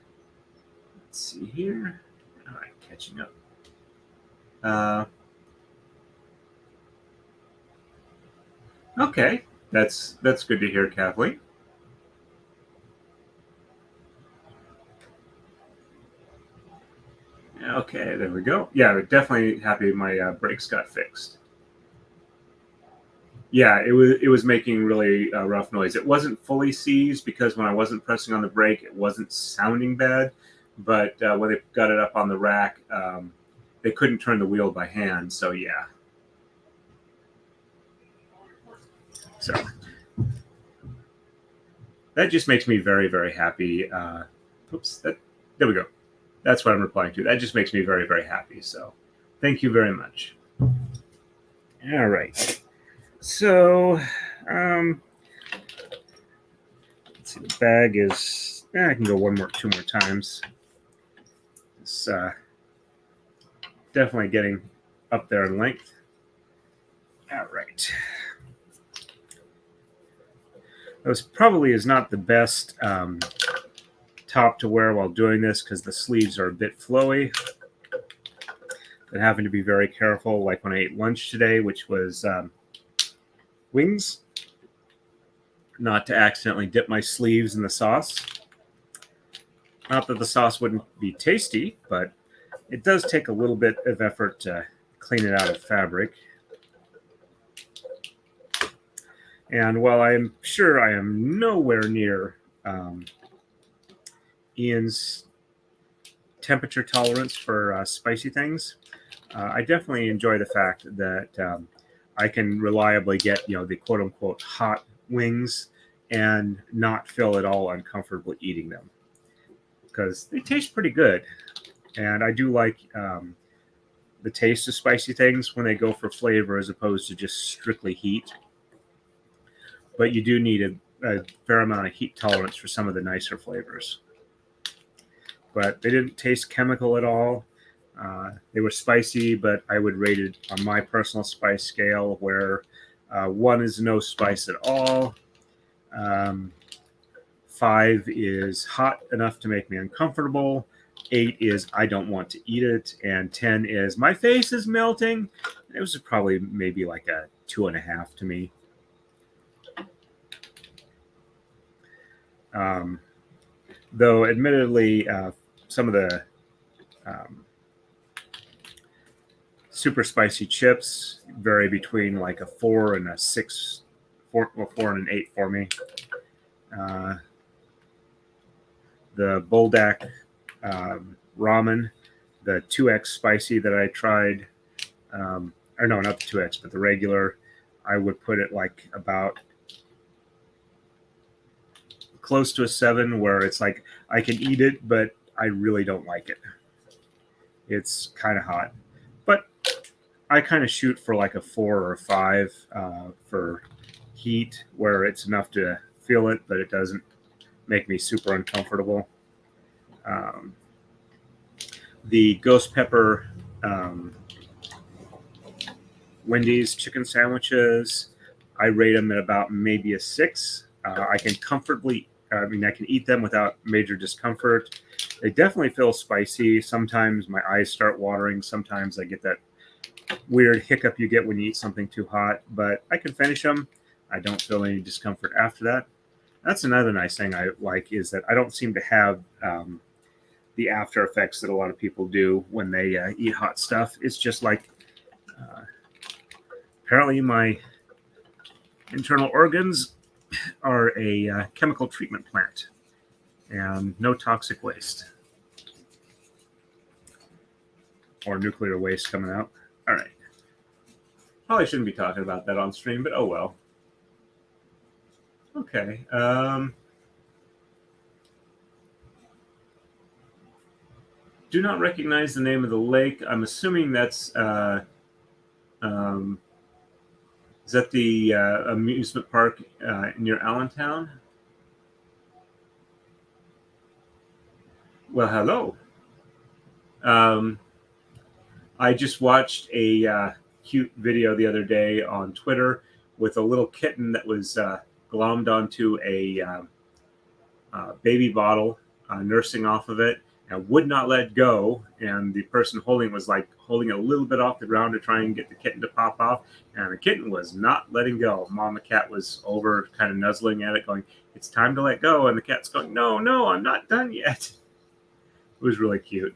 Speaker 1: Let's see here. All right, catching up. Okay, that's good to hear, Kathleen. Okay, there we go. Yeah, definitely happy my brakes got fixed. Yeah, it was making really rough noise. It wasn't fully seized because when I wasn't pressing on the brake, it wasn't sounding bad. But when they got it up on the rack, they couldn't turn the wheel by hand. So yeah. So that just makes me very, very happy. There we go. That's what I'm replying to. That just makes me very, very happy. So thank you very much. All right. So let's see. The bag is. I can go two more times. It's definitely getting up there in length. All right. This probably is not the best top to wear while doing this because the sleeves are a bit flowy. But having to be very careful, like when I ate lunch today, which was wings, not to accidentally dip my sleeves in the sauce. Not that the sauce wouldn't be tasty, but it does take a little bit of effort to clean it out of fabric. And while I'm sure I am nowhere near Ian's temperature tolerance for spicy things, I definitely enjoy the fact that I can reliably get, the quote-unquote hot wings and not feel at all uncomfortable eating them because they taste pretty good. And I do like the taste of spicy things when they go for flavor as opposed to just strictly heat. But you do need a fair amount of heat tolerance for some of the nicer flavors. but they didn't taste chemical at all. They were spicy, but I would rate it on my personal spice scale, where 1 is no spice at all. 5 is hot enough to make me uncomfortable. 8 is I don't want to eat it. And 10 is my face is melting. It was probably maybe like a 2.5 to me. Though admittedly, some of the super spicy chips vary between like a 4 and a 6, 4 and an 8 for me. The Buldak ramen, the 2X spicy that I tried, or no, not the 2X, but the regular, I would put it like about close to a 7, where it's like I can eat it, but I really don't like it. It's kind of hot, but I kind of shoot for like a 4 or a 5 for heat, where it's enough to feel it, but it doesn't make me super uncomfortable. The ghost pepper Wendy's chicken sandwiches, I rate them at about maybe a 6. I can comfortably, I can eat them without major discomfort. They definitely feel spicy. Sometimes my eyes start watering. Sometimes I get that weird hiccup you get when you eat something too hot, but I can finish them. I don't feel any discomfort after that. That's another nice thing I like, is that I don't seem to have the after effects that a lot of people do when they eat hot stuff. It's just like apparently my internal organs are a chemical treatment plant and no toxic waste or nuclear waste coming out. All right. Probably shouldn't be talking about that on stream, but oh well. Okay. Do not recognize the name of the lake. I'm assuming that's is that the amusement park near Allentown? Well, hello. I just watched a cute video the other day on Twitter with a little kitten that was glommed onto a baby bottle, nursing off of it, and would not let go. And the person holding was like holding it a little bit off the ground to try and get the kitten to pop off. And the kitten was not letting go. Mama cat was over kind of nuzzling at it, going, "It's time to let go." And the cat's going, "No, no, I'm not done yet." It was really cute.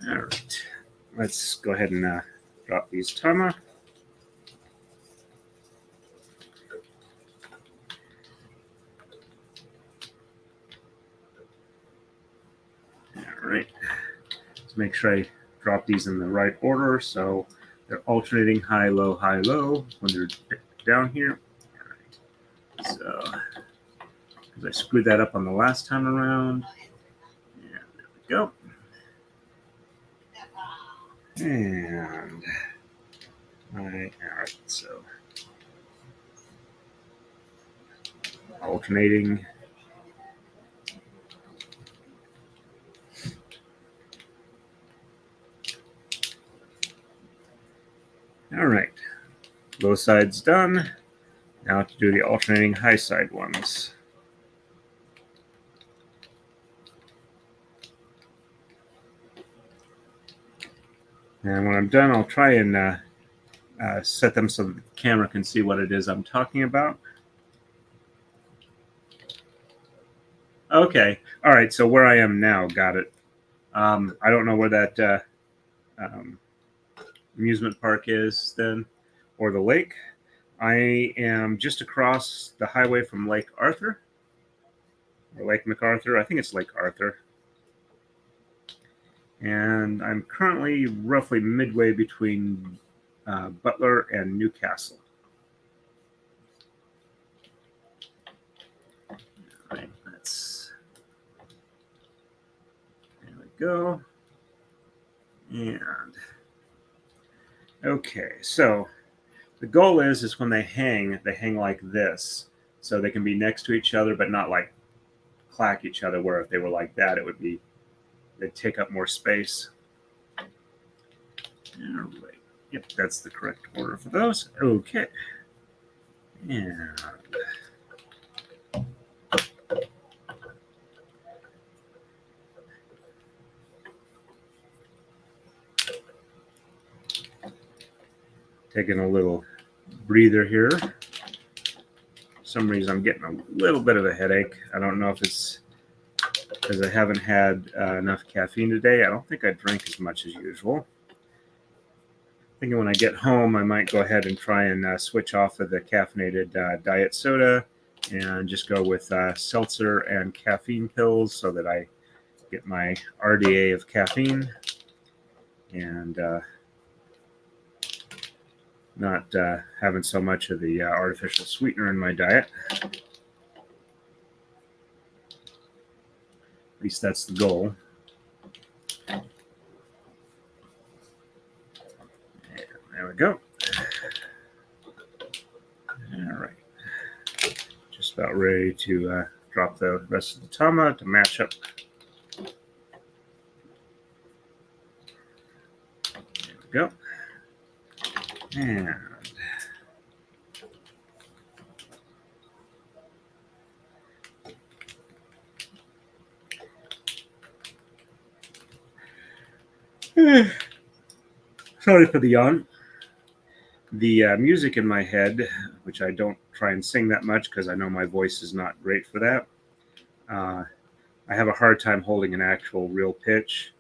Speaker 1: All right. Let's go ahead and drop these tama. All right. Let's make sure I drop these in the right order, so they're alternating high, low, when they're down here. All right. So, because I screwed that up on the last time around. And there we go. And all right, so alternating. All right, low side's done. Now to do the alternating high side ones. And when I'm done, I'll try and set them so the camera can see what it is I'm talking about. Okay. All right. So where I am now, got it. I don't know where that amusement park is then, or the lake. I am just across the highway from Lake Arthur, or Lake MacArthur. I think it's Lake Arthur. And I'm currently roughly midway between Butler and Newcastle. All right, there we go. And okay, so The goal is when they hang like this. So they can be next to each other, but not like clack each other, where if they were like that, it would be, they'd take up more space. All right. Yep, that's the correct order for those. Okay. And taking a little breather here. For some reason I'm getting a little bit of a headache. I don't know if it's because I haven't had enough caffeine today. I don't think I drank as much as usual. Thinking when I get home, I might go ahead and try and switch off of the caffeinated diet soda and just go with seltzer and caffeine pills so that I get my RDA of caffeine and not having so much of the artificial sweetener in my diet. At least that's the goal. There we go. All right. Just about ready to drop the rest of the tama to match up. There we go. And sorry for the yawn. The music in my head, which I don't try and sing that much because I know my voice is not great for that. I have a hard time holding an actual real pitch.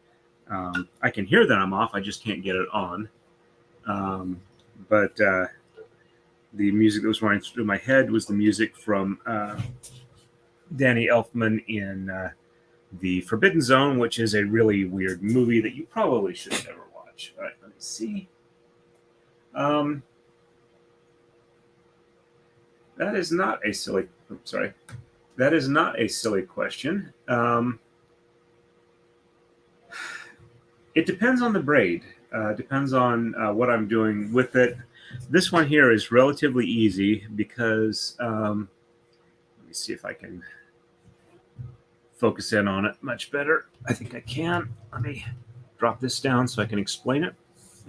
Speaker 1: I can hear that I'm off, I just can't get it on. But the music that was running through my head was the music from Danny Elfman in The Forbidden Zone, which is a really weird movie that you probably should never watch. All right, let me see. That is not a silly. Oops, sorry. That is not a silly question. It depends on the braid. Depends on what I'm doing with it. This one here is relatively easy because let me see if I can focus in on it much better. I think I can. Let me drop this down so I can explain it.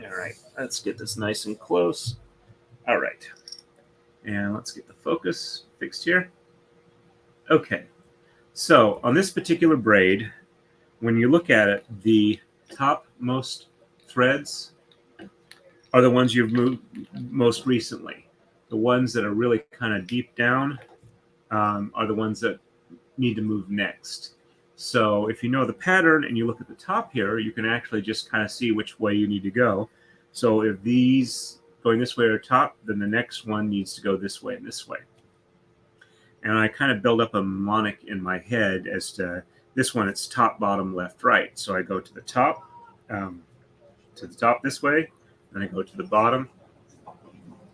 Speaker 1: All right, let's get this nice and close. All right, and let's get the focus fixed here. Okay, so on this particular braid, when you look at it, the topmost threads are the ones you've moved most recently. The ones that are really kind of deep down are the ones that need to move next. So if you know the pattern and you look at the top here, you can actually just kind of see which way you need to go. So if these going this way are top, then the next one needs to go this way and this way. And I kind of build up a mnemonic in my head as to this one, it's top, bottom, left, right. So I go to the top this way, then I go to the bottom,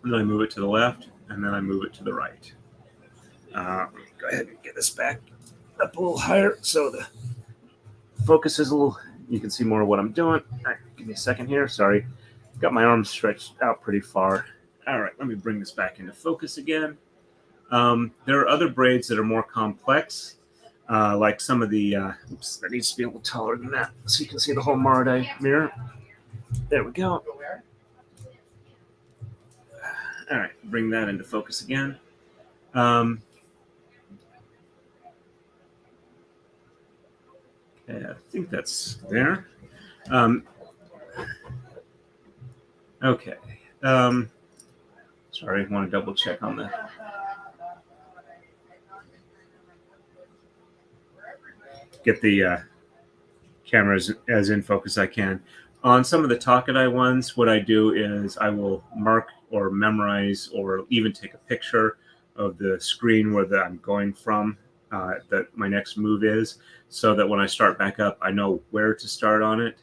Speaker 1: and then I move it to the left, and then I move it to the right. Go ahead and get this back up a little higher so the focus is a little, you can see more of what I'm doing. All right, give me a second here. Sorry. Got my arms stretched out pretty far. All right, let me bring this back into focus again. There are other braids that are more complex, like some of the, oops, that needs to be a little taller than that so you can see the whole Marudai mirror. There we go. All right, bring that into focus again. I think that's there. Okay. Sorry, I want to double check on that. Get the camera as in focus as I can. On some of the takadai ones, what I do is I will mark or memorize or even take a picture of the screen where I'm going from, that my next move is, so that when I start back up, I know where to start on it.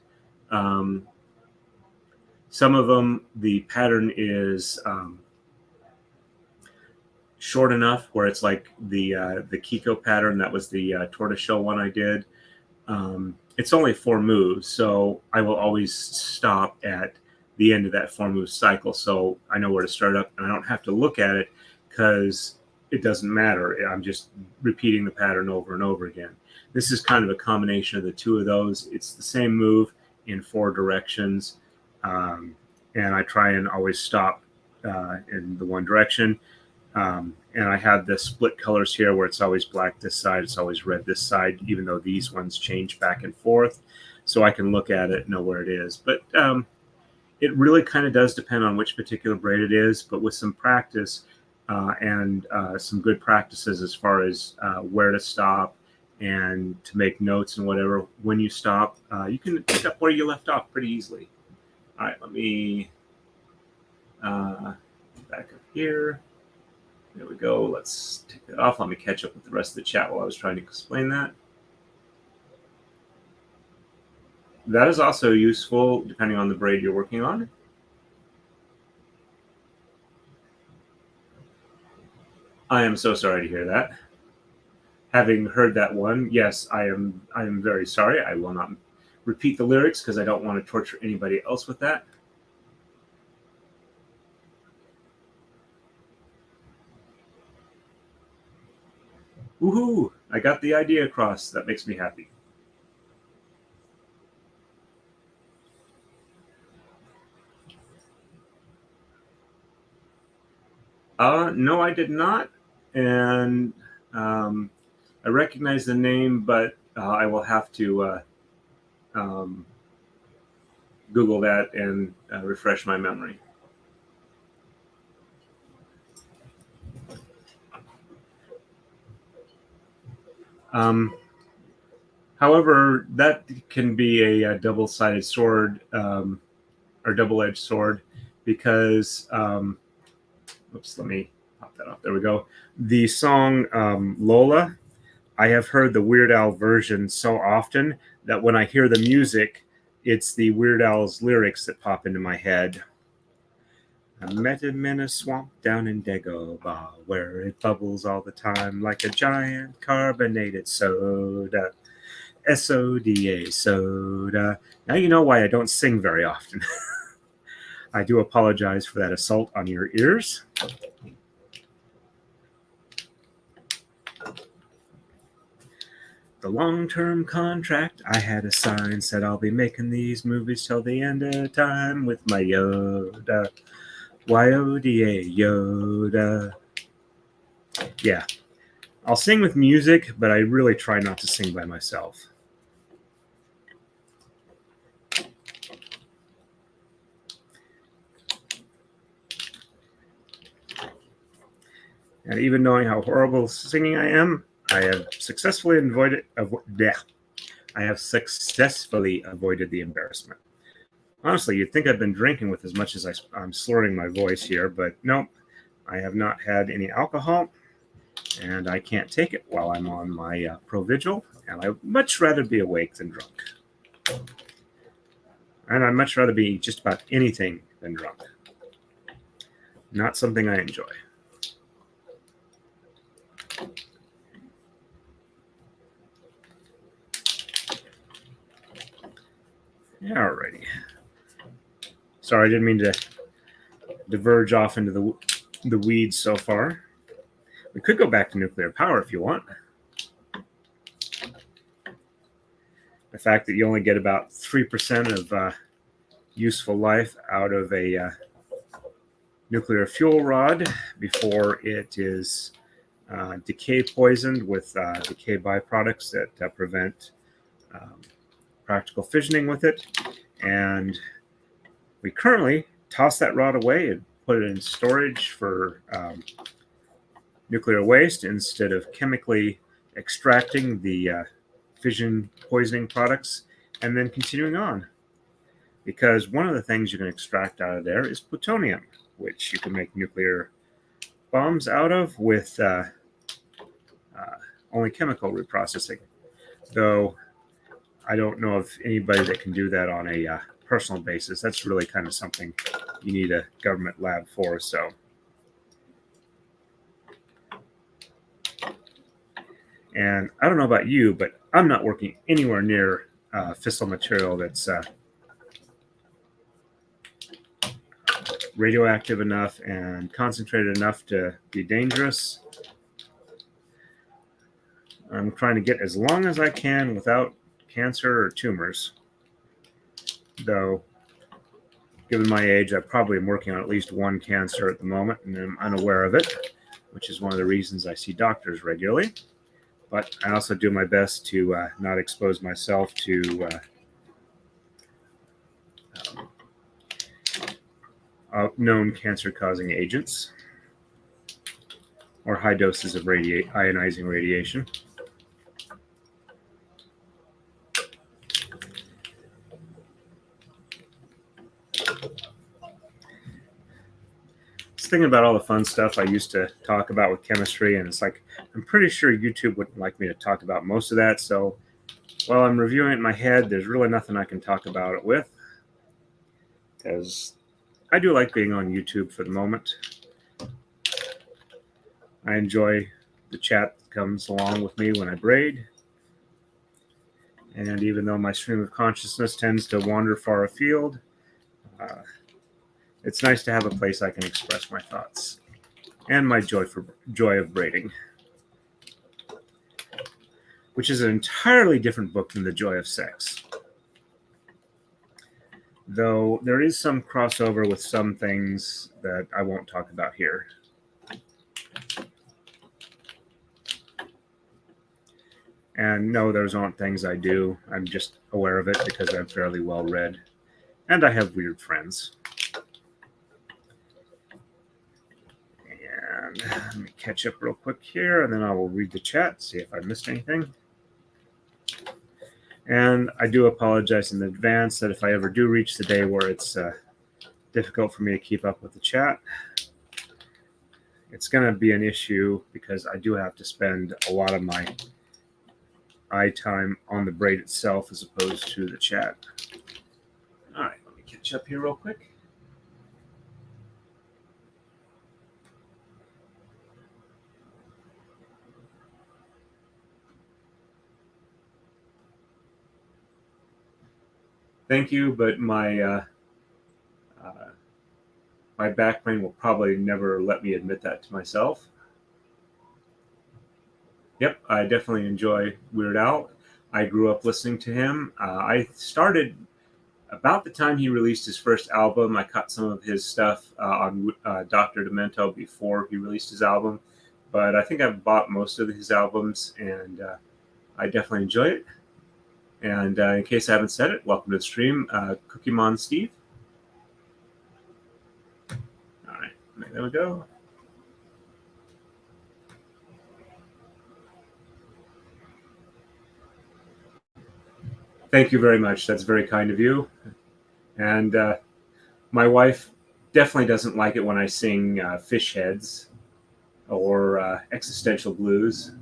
Speaker 1: Some of them, the pattern is short enough where it's like the Kiko pattern. That was the tortoiseshell one I did. It's only 4 moves, so I will always stop at the end of that 4-move cycle. So I know where to start up, and I don't have to look at it because it doesn't matter. I'm just repeating the pattern over and over again. This is kind of a combination of the two of those. It's the same move in 4 directions, and I try and always stop in the one direction. And I have the split colors here where it's always black this side, it's always red this side, even though these ones change back and forth. So I can look at it and know where it is. But it really kind of does depend on which particular braid it is. But with some practice and some good practices as far as where to stop and to make notes and whatever, when you stop, you can pick up where you left off pretty easily. All right, let me back up here. There we go. Let's take that off. Let me catch up with the rest of the chat while I was trying to explain that. That is also useful depending on the braid you're working on. I am so sorry to hear that. Having heard that one, yes, I am very sorry. I will not repeat the lyrics because I don't want to torture anybody else with that. Woohoo! I got the idea across. That makes me happy. No, I did not. And I recognize the name, but I will have to Google that and refresh my memory. However, that can be a double-sided sword or double-edged sword because, oops, let me pop that off. There we go. The song Lola, I have heard the Weird Al version so often that when I hear the music, it's the Weird Al's lyrics that pop into my head. I met him in a swamp down in Dagobah where it bubbles all the time like a giant carbonated soda. S-O-D-A, soda. Now you know why I don't sing very often. I do apologize for that assault on your ears. The long-term contract I had a sign said I'll be making these movies till the end of time with my Yoda. Y-O-D-A, Yoda. Yeah, I'll sing with music, but I really try not to sing by myself. And even knowing how horrible singing I am, I have successfully avoided the embarrassment. Honestly, you'd think I've been drinking with as much as I'm slurring my voice here, but nope, I have not had any alcohol, and I can't take it while I'm on my Provigil, and I'd much rather be awake than drunk. And I'd much rather be just about anything than drunk. Not something I enjoy. Alrighty. Sorry, I didn't mean to diverge off into the weeds so far. We could go back to nuclear power if you want. The fact that you only get about 3% of useful life out of a nuclear fuel rod before it is decay poisoned with decay byproducts that prevent practical fissioning with it. And we currently toss that rod away and put it in storage for nuclear waste instead of chemically extracting the fission poisoning products and then continuing on. Because one of the things you can extract out of there is plutonium, which you can make nuclear bombs out of with only chemical reprocessing. Though I don't know of anybody that can do that on a personal basis. That's really kind of something you need a government lab for. So, and I don't know about you, but I'm not working anywhere near fissile material that's radioactive enough and concentrated enough to be dangerous. I'm trying to get as long as I can without cancer or tumors. Though, given my age, I probably am working on at least one cancer at the moment, and I'm unaware of it, which is one of the reasons I see doctors regularly. But I also do my best to not expose myself to known cancer-causing agents or high doses of ionizing radiation. Thinking about all the fun stuff I used to talk about with chemistry, and it's like I'm pretty sure YouTube wouldn't like me to talk about most of that. So while I'm reviewing it in my head, there's really nothing I can talk about it with, because I do like being on YouTube for the moment. I enjoy the chat that comes along with me when I braid, and even though my stream of consciousness tends to wander far afield, it's nice to have a place I can express my thoughts and my joy of braiding, which is an entirely different book than The Joy of Sex. Though there is some crossover with some things that I won't talk about here. And no, those aren't things I do. I'm just aware of it because I'm fairly well read. And I have weird friends. And let me catch up real quick here, and then I will read the chat, see if I missed anything. And I do apologize in advance that if I ever do reach the day where it's difficult for me to keep up with the chat, it's going to be an issue because I do have to spend a lot of my eye time on the braid itself as opposed to the chat. All right, let me catch up here real quick. Thank you, but my back brain will probably never let me admit that to myself. Yep, I definitely enjoy Weird Al. I grew up listening to him. I started about the time he released his first album. I caught some of his stuff on Dr. Demento before he released his album, but I think I've bought most of his albums, and I definitely enjoy it. And in case I haven't said it, welcome to the stream, Cookie Mon Steve. All right, there we go. Thank you very much. That's very kind of you. And my wife definitely doesn't like it when I sing Fish Heads or Existential Blues.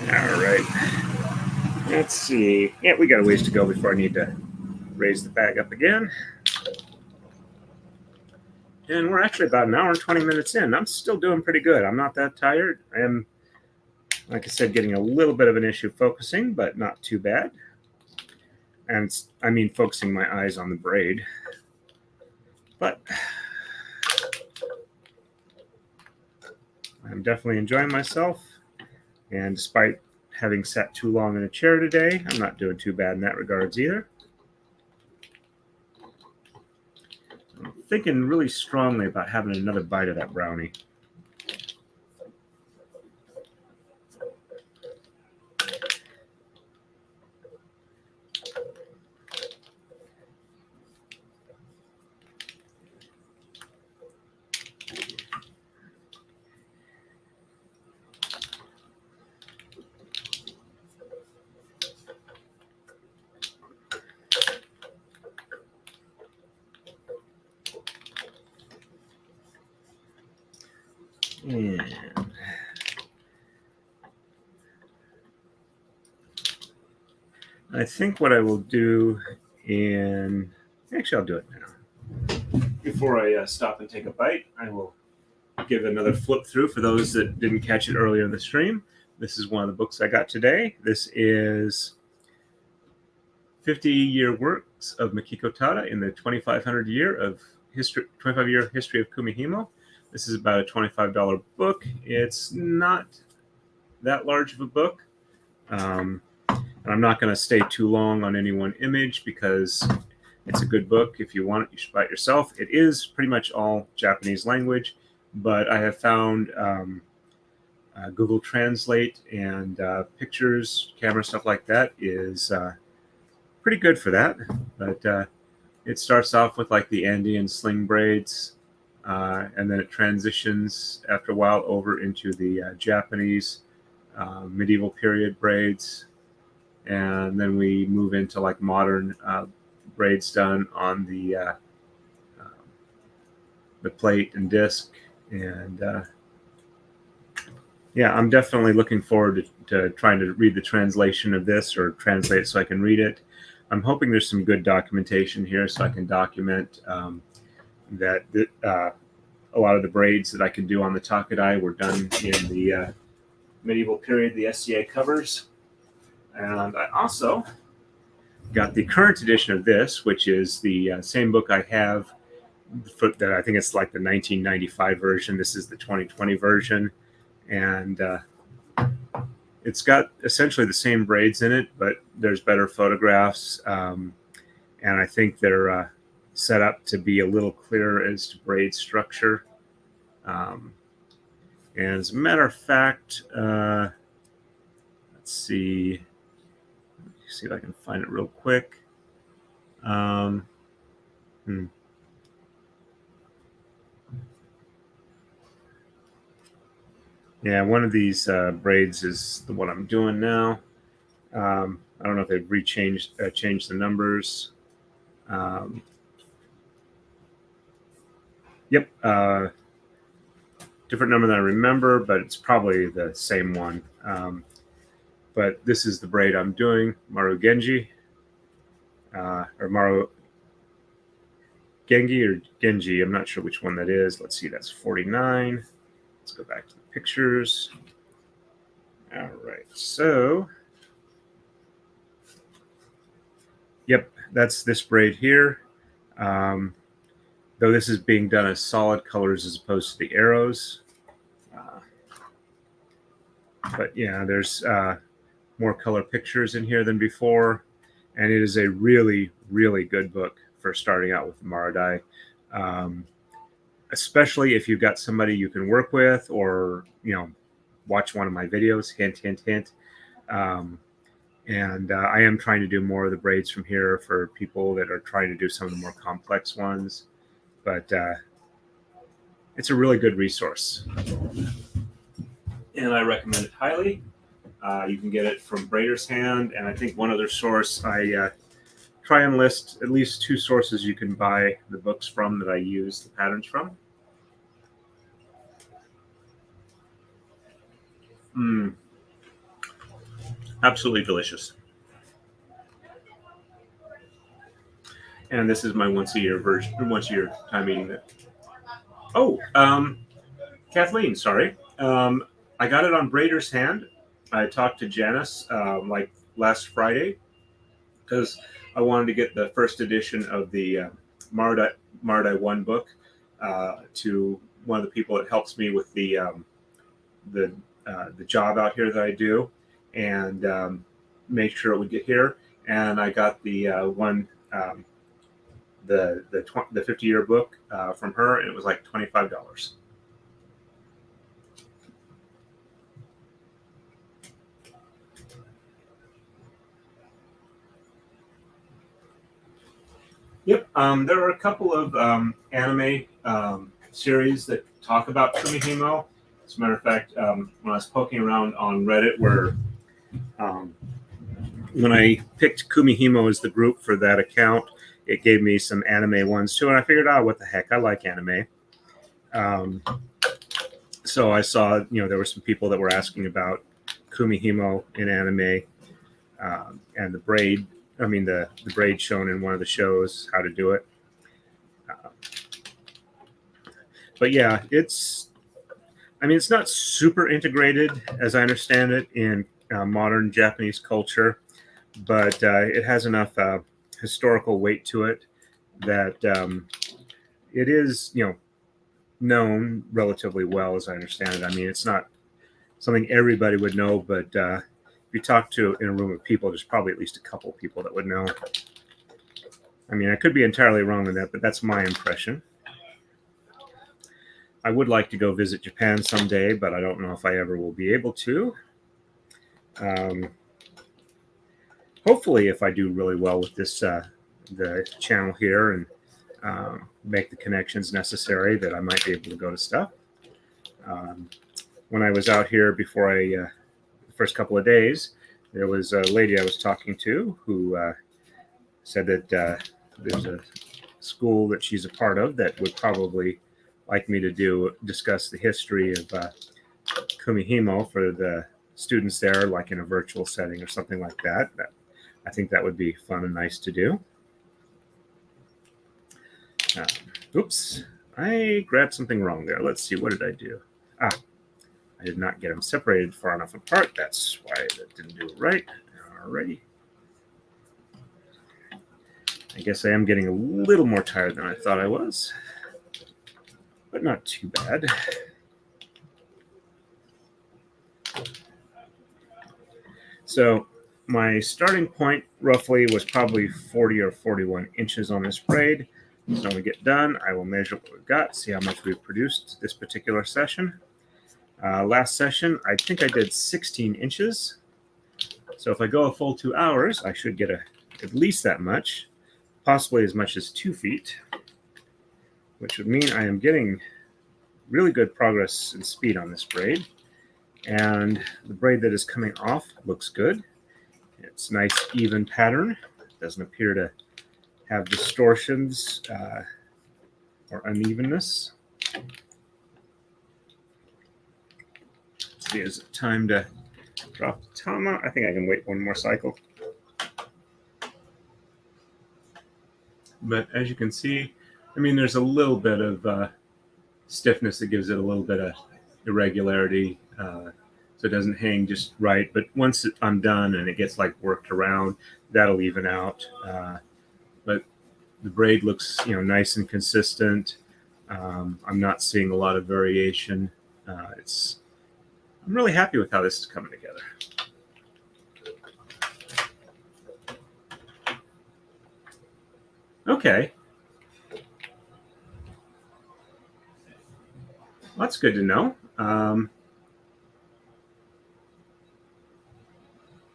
Speaker 1: All right. Let's see. Yeah, we got a ways to go before I need to raise the bag up again. And we're actually about an hour and 20 minutes in. I'm still doing pretty good. I'm not that tired. I am, like I said, getting a little bit of an issue focusing, but not too bad. And I mean focusing my eyes on the braid. But I'm definitely enjoying myself. And despite having sat too long in a chair today, I'm not doing too bad in that regards either. I'm thinking really strongly about having another bite of that brownie. And I think what I will do actually I'll do it now. Before I stop and take a bite, I will give another flip through for those that didn't catch it earlier in the stream. This is one of the books I got today. This is 50-year works of Makiko Tada in the 25-year history of Kumihimo. This is about a $25 book. It's not that large of a book. And I'm not going to stay too long on any one image because it's a good book. If you want it, you should buy it yourself. It is pretty much all Japanese language, but I have found Google Translate and pictures, camera, stuff like that is pretty good for that. But it starts off with like the Andean sling braids, and then it transitions after a while over into the Japanese medieval period braids. And then we move into like modern braids done on the plate and disc. And yeah, I'm definitely looking forward to trying to read the translation of this, or translate it so I can read it. I'm hoping there's some good documentation here so I can document that a lot of the braids that I can do on the takadai were done in the medieval period, the SCA covers. And I also got the current edition of this, which is the same book I have, that I think it's like the 1995 version. This is the 2020 version. And it's got essentially the same braids in it, but there's better photographs. And I think they're set up to be a little clearer as to braid structure. And as a matter of fact, let's see if I can find it real quick. Yeah, one of these braids is the one I'm doing now. I don't know if they've changed the numbers. Yep, different number than I remember, but it's probably the same one. But this is the braid I'm doing, Marugengi, or Marugengi or Genji. I'm not sure which one that is. Let's see, that's 49. Let's go back to the pictures. All right, so, yep, that's this braid here. Though this is being done as solid colors as opposed to the arrows. But yeah, there's more color pictures in here than before. And it is a really, really good book for starting out with the Marudai. Especially if you've got somebody you can work with, or, watch one of my videos, hint, hint, hint. And I am trying to do more of the braids from here for people that are trying to do some of the more complex ones. But it's a really good resource. And I recommend it highly. You can get it from Braider's Hand, and I think one other source. I try and list at least 2 sources you can buy the books from that I use the patterns from. Absolutely delicious. And this is my once a year time eating it. Oh, Kathleen, sorry. I got it on Braider's Hand. I talked to Janice like last Friday because I wanted to get the first edition of the Marudai 1 book to one of the people that helps me with the job out here that I do, and make sure it would get here. And I got the one, the 50-year book from her, and it was like $25. Yep, there are a couple of anime series that talk about Kumihimo. As a matter of fact, when I was poking around on Reddit, where when I picked Kumihimo as the group for that account, it gave me some anime ones too, and I figured, what the heck, I like anime. So I saw, there were some people that were asking about Kumihimo in anime, and the braid. The braid shown in one of the shows, how to do it. But yeah, I mean, it's not super integrated, as I understand it, in modern Japanese culture, but it has enough historical weight to it that it is, known relatively well, as I understand it. I mean, it's not something everybody would know, but if you talk to in a room of people, there's probably at least a couple of people that would know. I mean, I could be entirely wrong on that, but that's my impression. I would like to go visit Japan someday, but I don't know if I ever will be able to. Hopefully, if I do really well with this, the channel here, and make the connections necessary, that I might be able to go to stuff. When I was out here before the first couple of days, there was a lady I was talking to who said that there's a school that she's a part of that would probably like me to discuss the history of Kumihimo for the students there, like in a virtual setting or something like that. I think that would be fun and nice to do. Oops, I grabbed something wrong there. Let's see, what did I do? I did not get them separated far enough apart. That's why that didn't do it right. Alrighty. I guess I am getting a little more tired than I thought I was, but not too bad. So my starting point roughly was probably 40 or 41 inches on this braid. So when we get done, I will measure what we've got, see how much we've produced this particular session. Last session, I think I did 16 inches. So if I go a full 2 hours, I should get at least that much, possibly as much as 2 feet, which would mean I am getting really good progress and speed on this braid. And the braid that is coming off looks good. It's nice, even pattern. It doesn't appear to have distortions or unevenness. Let's see, is it time to drop the tama? I think I can wait one more cycle. But as you can see, I mean, there's a little bit of stiffness that gives it a little bit of irregularity, so it doesn't hang just right. But once I'm done and it gets like worked around, that'll even out. But the braid looks, nice and consistent. I'm not seeing a lot of variation. I'm really happy with how this is coming together. Okay. Well, that's good to know.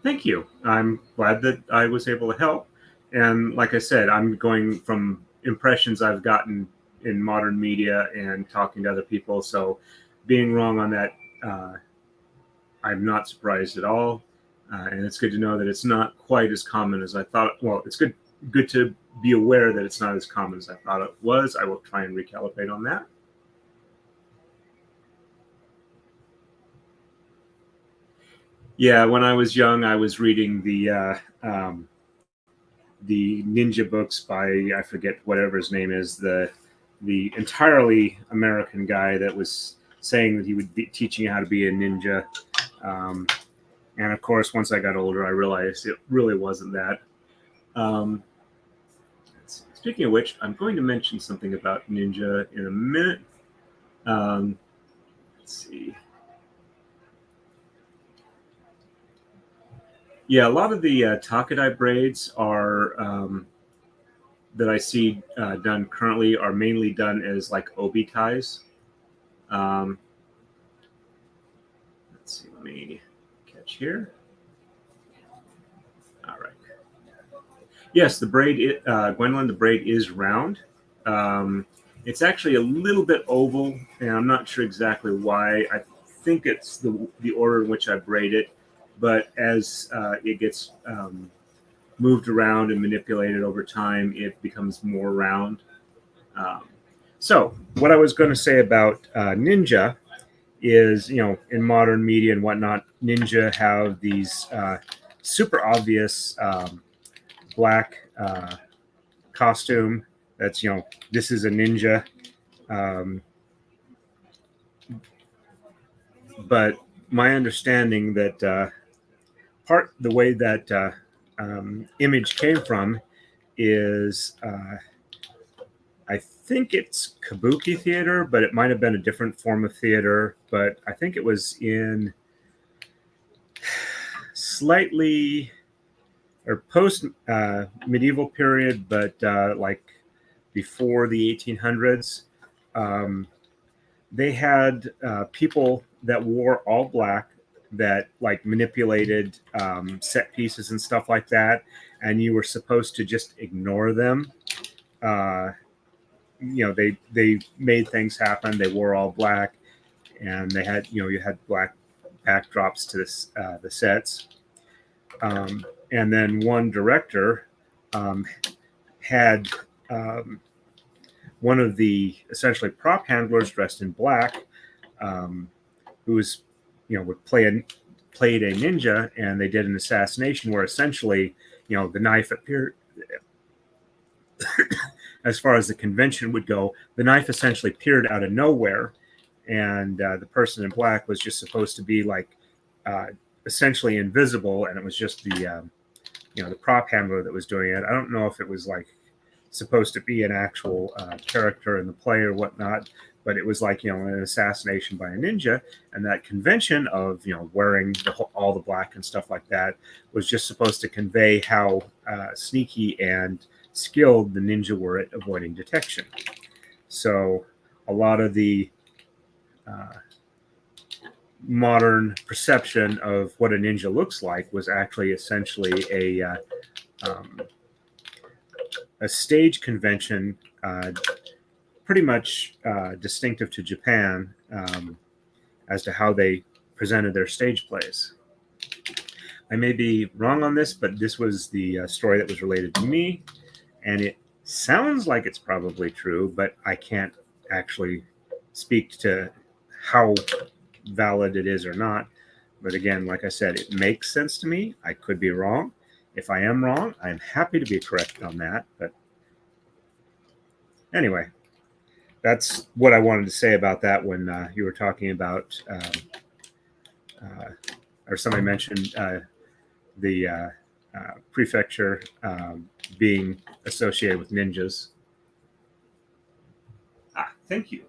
Speaker 1: Thank you. I'm glad that I was able to help. And like I said, I'm going from impressions I've gotten in modern media and talking to other people. So being wrong on that, I'm not surprised at all. And it's good to know that it's not quite as common as I thought. Well, it's good to be aware that it's not as common as I thought it was. I will try and recalibrate on that. Yeah, when I was young, I was reading the ninja books by, I forget whatever his name is, the entirely American guy that was saying that he would be teaching you how to be a ninja. And of course, once I got older, I realized it really wasn't that. Speaking of which, I'm going to mention something about ninja in a minute. Let's see. Yeah, a lot of the takadai braids are that I see done currently are mainly done as like obi ties. Let's see, let me catch here. All right. Yes, the braid, Gwendolyn, the braid is round. It's actually a little bit oval, and I'm not sure exactly why. I think it's the order in which I braid it, but as it gets moved around and manipulated over time, it becomes more round. So what I was going to say about ninja is, in modern media and whatnot, ninja have these super obvious black costume that's, this is a ninja. but my understanding that the way that image came from is I think it's kabuki theater, but it might have been a different form of theater. But I think it was in slightly or post medieval period, but like before the 1800s. They had people that wore all black that like manipulated set pieces and stuff like that, and you were supposed to just ignore them. Uh, they made things happen. They wore all black, and they had you had black backdrops to the sets. And then one director had one of the essentially prop handlers dressed in black, who was would played a ninja, and they did an assassination where essentially the knife appeared. As far as the convention would go, the knife essentially appeared out of nowhere, and the person in black was just supposed to be like essentially invisible, and it was just the prop handler that was doing it. I don't know if it was like supposed to be an actual character in the play or whatnot, but it was like an assassination by a ninja, and that convention of wearing all the black and stuff like that was just supposed to convey how sneaky and skilled the ninja were at avoiding detection. So a lot of the modern perception of what a ninja looks like was actually essentially a stage convention, pretty much distinctive to Japan, as to how they presented their stage plays. I may be wrong on this, but this was the story that was related to me, and it sounds like it's probably true, but I can't actually speak to how valid it is or not. But again, like I said, it makes sense to me. I could be wrong. If I am wrong, I'm happy to be corrected on that. But anyway, that's what I wanted to say about that when you were talking about, or somebody mentioned the prefecture being associated with ninjas. Thank you.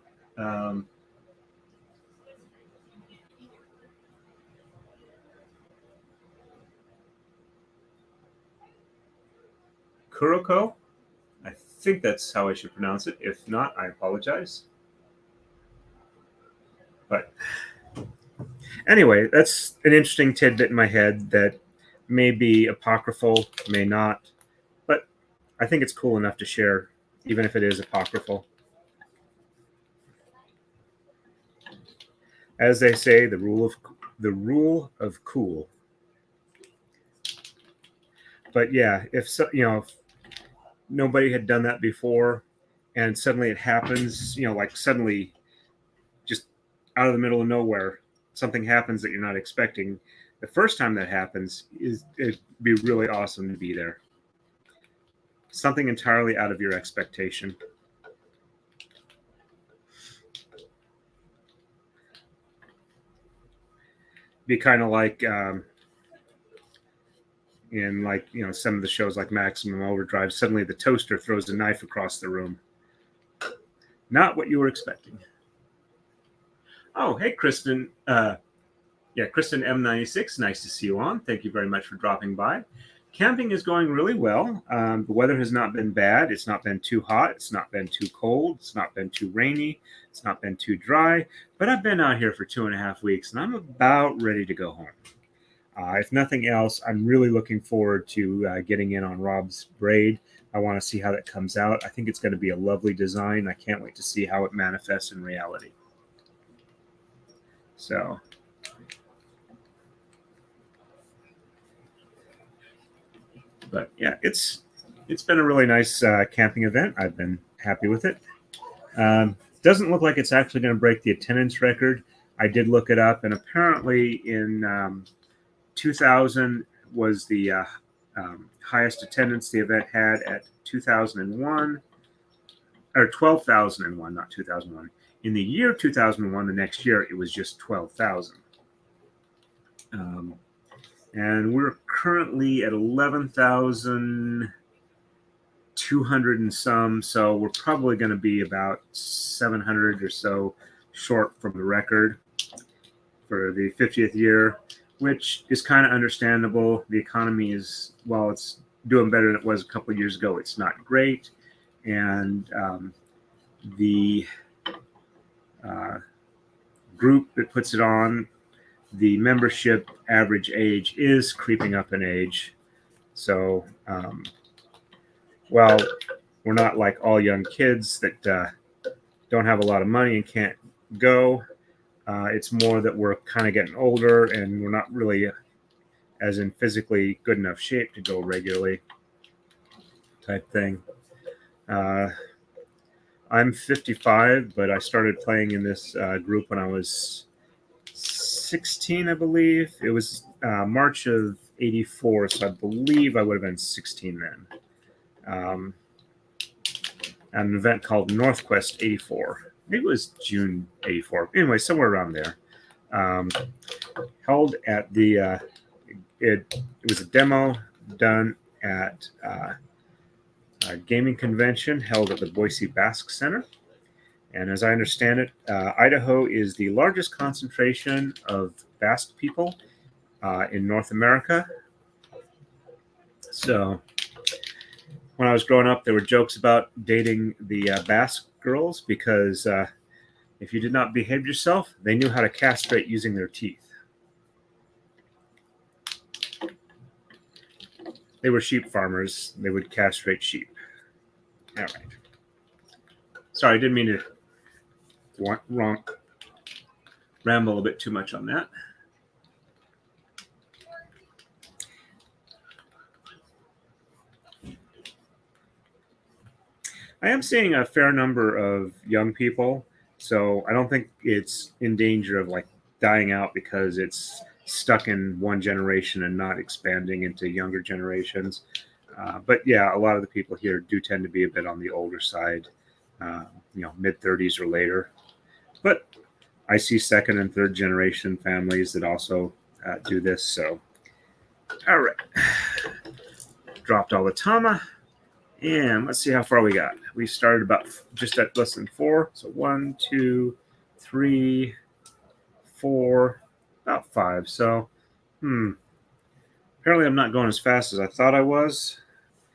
Speaker 1: Kuroko? I think that's how I should pronounce it. If not, I apologize. But anyway, that's an interesting tidbit in my head that may be apocryphal, may not, but I think it's cool enough to share, even if it is apocryphal. As they say, the rule of cool. But yeah, if nobody had done that before, and suddenly it happens, like suddenly, just out of the middle of nowhere, something happens that you're not expecting. The first time that happens it'd be really awesome to be there. Something entirely out of your expectation. Be kind of like in some of the shows like Maximum Overdrive. Suddenly the toaster throws a knife across the room. Not what you were expecting. Oh, hey, Kristen. Kristen M96. Nice to see you on. Thank you very much for dropping by. Camping is going really well. The weather has not been bad. It's not been too hot. It's not been too cold. It's not been too rainy. It's not been too dry. But I've been out here for 2.5 weeks, and I'm about ready to go home. If nothing else, I'm really looking forward to getting in on Rob's braid. I want to see how that comes out. I think it's going to be a lovely design. I can't wait to see how it manifests in reality. So, but yeah, it's been a really nice camping event. I've been happy with it. Doesn't look like it's actually going to break the attendance record. I did look it up, and apparently in 2000 was the highest attendance the event had at 2001. or 12,001, not 2001. In the year 2001, the next year, it was just 12,000. And we're currently at 11,200 and some, so we're probably going to be about 700 or so short from the record for the 50th year, which is kind of understandable. The economy is, while it's doing better than it was a couple of years ago, it's not great. And the group that puts it on, the membership average age is creeping up in age. So, well, we're not like all young kids that don't have a lot of money and can't go. It's more that we're kind of getting older and we're not really as in physically good enough shape to go regularly type thing. I'm 55, but I started playing in this group when I was 16, I believe. It was March of 84, so I believe I would have been 16 then. At an event called Northquest 84. Maybe it was June 84. Anyway, somewhere around there. Held at the, it was a demo done at a gaming convention held at the Boise Basque Center. And as I understand it, Idaho is the largest concentration of Basque people in North America. So when I was growing up, there were jokes about dating the Basque girls because if you did not behave yourself, they knew how to castrate using their teeth. They were sheep farmers. They would castrate sheep. All right. Sorry, I didn't mean to ramble a bit too much on that. I am seeing a fair number of young people, so I don't think it's in danger of like dying out because it's stuck in one generation and not expanding into younger generations. But yeah, a lot of the people here do tend to be a bit on the older side, mid-30s or later. But I see second and third generation families that also do this. So, all right, dropped all the tama. And let's see how far we got. We started about just at less than 4. So 1, 2, 3, 4, about 5. So, apparently I'm not going as fast as I thought I was.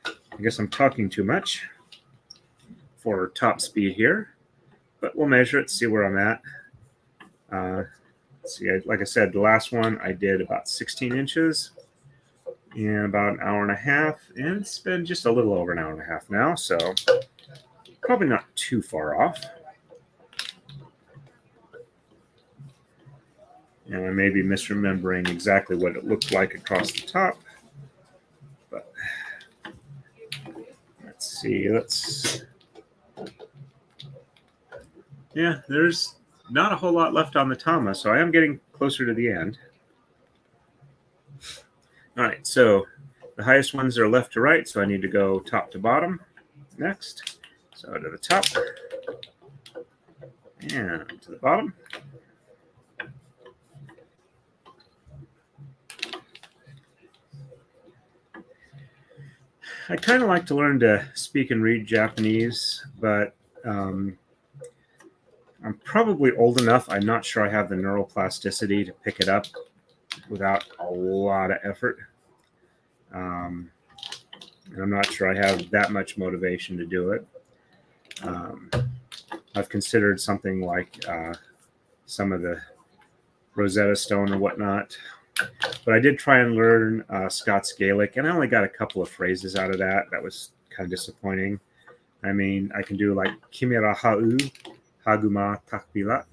Speaker 1: I guess I'm talking too much for top speed here. But we'll measure it, see where I'm at. Let's see, like I said, the last one I did about 16 inches. In about an hour and a half, and it's been just a little over an hour and a half now, so probably not too far off. And I may be misremembering exactly what it looked like across the top, but let's see. Yeah, there's not a whole lot left on the tama, so I am getting closer to the end. All right, so the highest ones are left to right, so I need to go top to bottom next. So to the top and to the bottom. I kind of like to learn to speak and read Japanese, but I'm probably old enough. I'm not sure I have the neuroplasticity to pick it up without a lot of effort. And I'm not sure I have that much motivation to do it. I've considered something like some of the Rosetta Stone or whatnot. But I did try and learn Scots Gaelic, and I only got a couple of phrases out of that. That was kind of disappointing. I mean, I can do like Kimira hau, haguma takpila,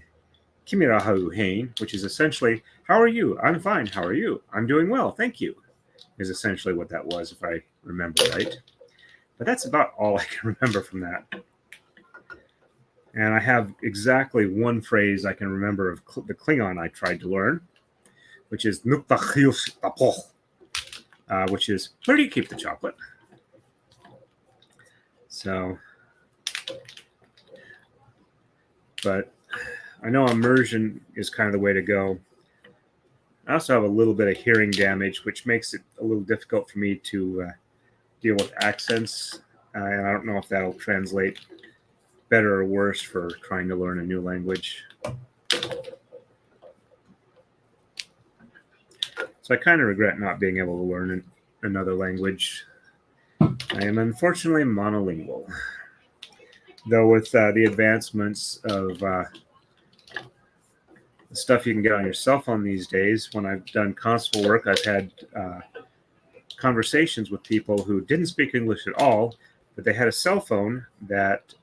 Speaker 1: Kimira hau hain, which is essentially, how are you? I'm fine. How are you? I'm doing well. Thank you. Is essentially what that was, if I remember right. But that's about all I can remember from that. And I have exactly one phrase I can remember of the Klingon I tried to learn, which is which is, where do you keep the chocolate? So but I know immersion is kind of the way to go. I also have a little bit of hearing damage, which makes it a little difficult for me to deal with accents, and I don't know if that'll translate better or worse for trying to learn a new language. So I kind of regret not being able to learn another language. I am unfortunately monolingual. Though with the advancements of the stuff you can get on your cell phone these days, when I've done consul work, I've had conversations with people who didn't speak English at all, but they had a cell phone that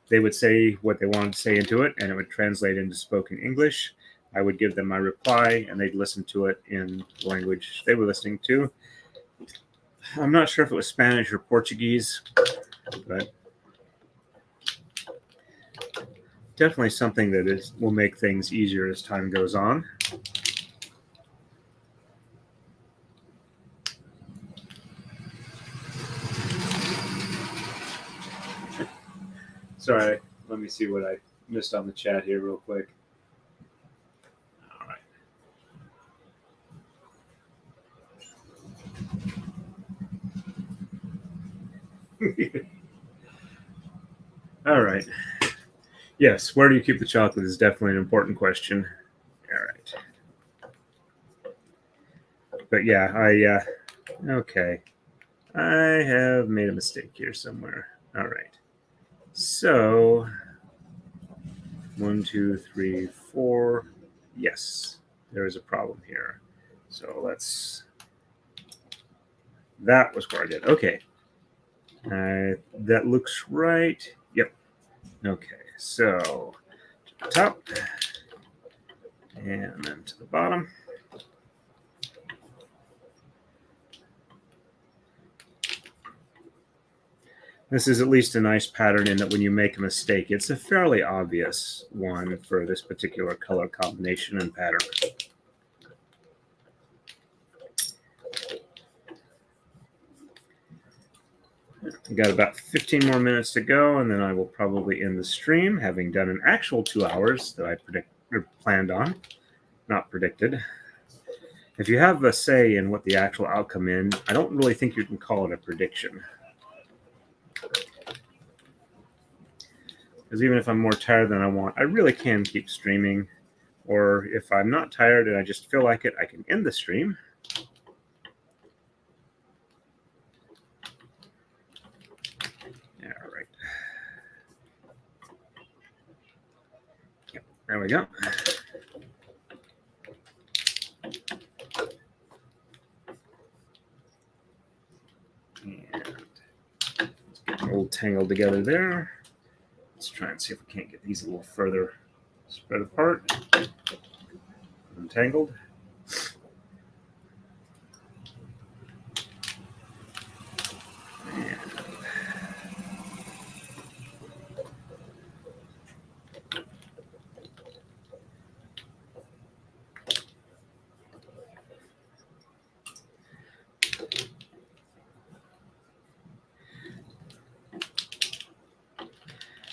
Speaker 1: they would say what they wanted to say into it, and it would translate into spoken English. I would give them my reply, and they'd listen to it in the language they were listening to. I'm not sure if it was Spanish or Portuguese, but definitely something that will make things easier as time goes on. Sorry, let me see what I missed on the chat here real quick. All right. All right. Yes, where do you keep the chocolate is definitely an important question. All right. But yeah, okay. I have made a mistake here somewhere. All right. So, 1, 2, 3, 4. Yes, there is a problem here. So that was where I did. Okay. That looks right. Yep. Okay. So, to the top. And then to the bottom. This is at least a nice pattern in that when you make a mistake, it's a fairly obvious one for this particular color combination and pattern. We've got about 15 more minutes to go, and then I will probably end the stream, having done an actual 2 hours that I planned on, not predicted. If you have a say in what the actual outcome is, I don't really think you can call it a prediction. Because even if I'm more tired than I want, I really can keep streaming. Or if I'm not tired and I just feel like it, I can end the stream. All right. Yep, there we go. And let's get them all tangled together there. Let's try and see if we can't get these a little further spread apart. Untangled.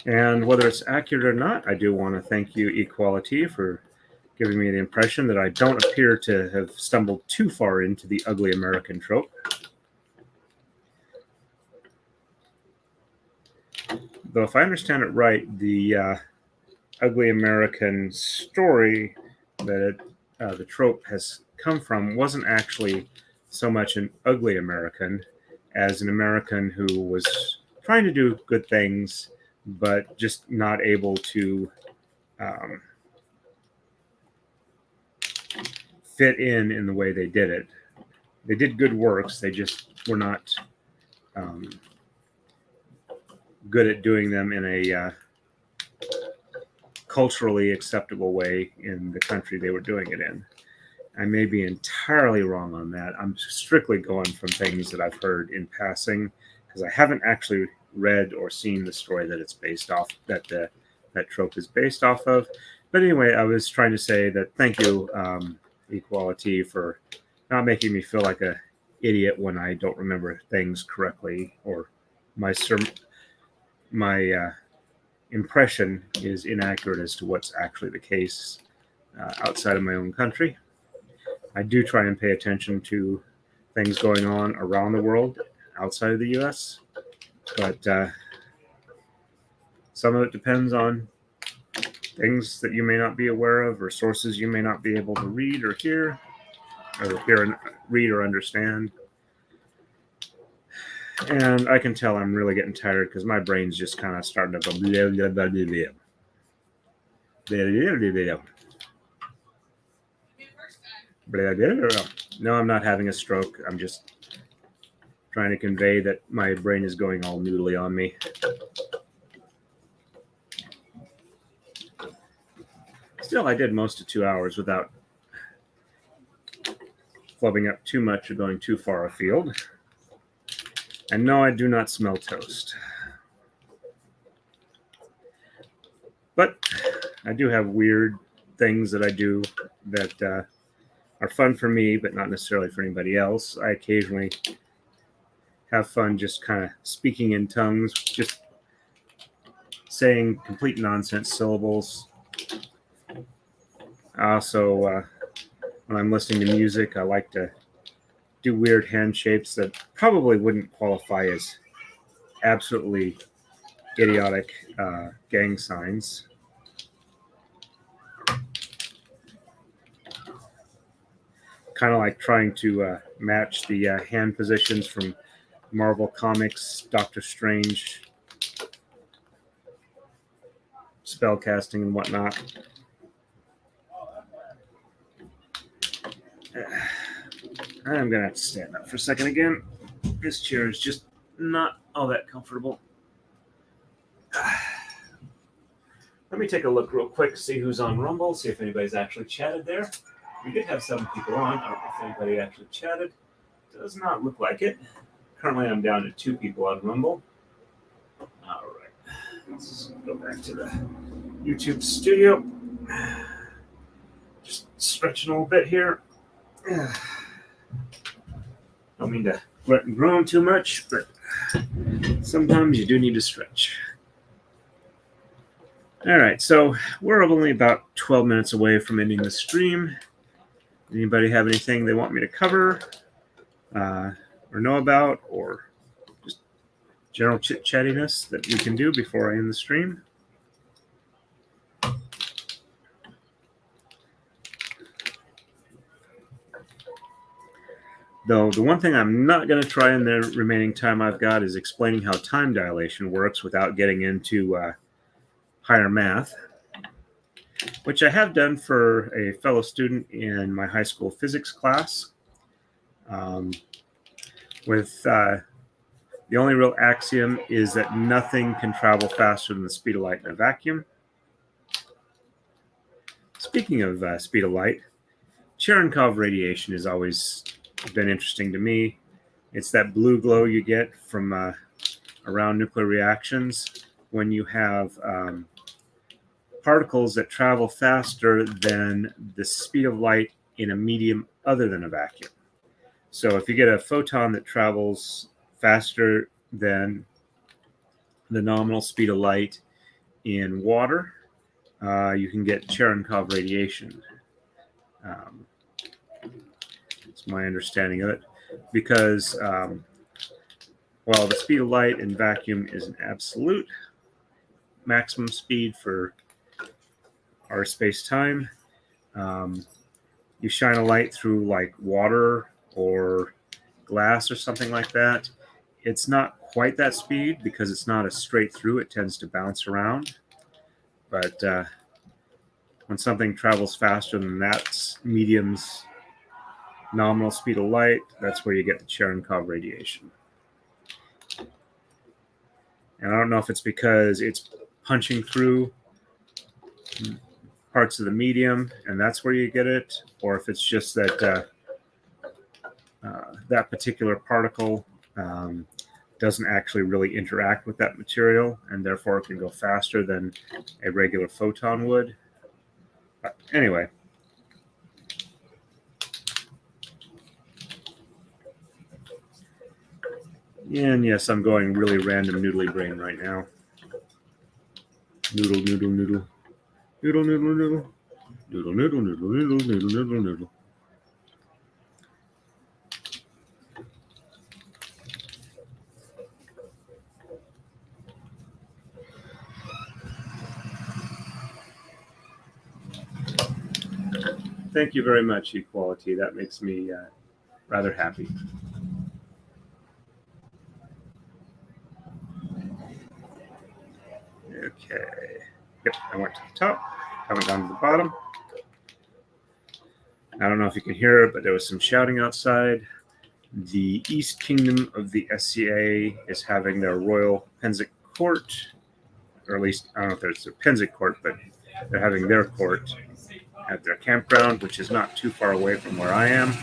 Speaker 1: And whether it's accurate or not, I do want to thank you, Equality, for giving me the impression that I don't appear to have stumbled too far into the ugly American trope. Though if I understand it right, the ugly American story that the trope has come from wasn't actually so much an ugly American as an American who was trying to do good things, but just not able to fit in the way they did it. They did good works, they just were not good at doing them in a culturally acceptable way in the country they were doing it in. I may be entirely wrong on that. I'm strictly going from things that I've heard in passing, because I haven't actually read or seen the story that it's based off, that trope is based off of. But anyway, I was trying to say that thank you, Equality, for not making me feel like a idiot when I don't remember things correctly, or my impression is inaccurate as to what's actually the case outside of my own country. I do try and pay attention to things going on around the world outside of the US, but some of it depends on things that you may not be aware of or sources you may not be able to read or hear and read or understand. And I can tell I'm really getting tired because my brain's just kind of starting to go blah, blah, blah, blah, blah. Blah, blah, blah, blah. No, I'm not having a stroke. I'm just trying to convey that my brain is going all noodly on me. Still, I did most of 2 hours without flubbing up too much or going too far afield. And no, I do not smell toast. But I do have weird things that I do that are fun for me, but not necessarily for anybody else. I occasionally have fun just kind of speaking in tongues, just saying complete nonsense syllables. Also, when I'm listening to music, I like to do weird hand shapes that probably wouldn't qualify as absolutely idiotic gang signs. Kind of like trying to match the hand positions from Marvel Comics, Doctor Strange, spellcasting and whatnot. I'm going to have to stand up for a second again. This chair is just not all that comfortable. Let me take a look real quick, see who's on Rumble, see if anybody's actually chatted there. We did have 7 people on. I don't know if anybody actually chatted. Does not look like it. Currently, I'm down to 2 people on Rumble. All right. Let's go back to the YouTube studio. Just stretching a little bit here. Don't mean to grunt and groan too much, but sometimes you do need to stretch. All right, so we're only about 12 minutes away from ending the stream. Anybody have anything they want me to cover or know about, or just general chit-chattiness that we can do before I end the stream? Though the one thing I'm not going to try in the remaining time I've got is explaining how time dilation works without getting into higher math, which I have done for a fellow student in my high school physics class. The only real axiom is that nothing can travel faster than the speed of light in a vacuum. Speaking of speed of light, Cherenkov radiation has always been interesting to me. It's that blue glow you get from around nuclear reactions when you have particles that travel faster than the speed of light in a medium other than a vacuum. So if you get a photon that travels faster than the nominal speed of light in water, you can get Cherenkov radiation. That's my understanding of it. Because while the speed of light in vacuum is an absolute maximum speed for our space-time, you shine a light through like water or glass or something like that, it's not quite that speed because it's not a straight through. It tends to bounce around. But when something travels faster than that medium's nominal speed of light, that's where you get the Cherenkov radiation. And I don't know if it's because it's punching through parts of the medium and that's where you get it, or if it's just that that particular particle doesn't actually really interact with that material, and therefore it can go faster than a regular photon would. But anyway. And yes, I'm going really random noodly brain right now. Noodle, noodle, noodle. Noodle, noodle, noodle. Noodle, noodle, noodle, noodle, noodle, noodle, noodle. Thank you very much, Equality. That makes me rather happy. Okay. Yep, I went to the top. I went down to the bottom. I don't know if you can hear it, but there was some shouting outside. The East Kingdom of the SCA is having their Royal Penzance Court, or at least, I don't know if there's a Penzance Court, but they're having their court at their campground, which is not too far away from where I am.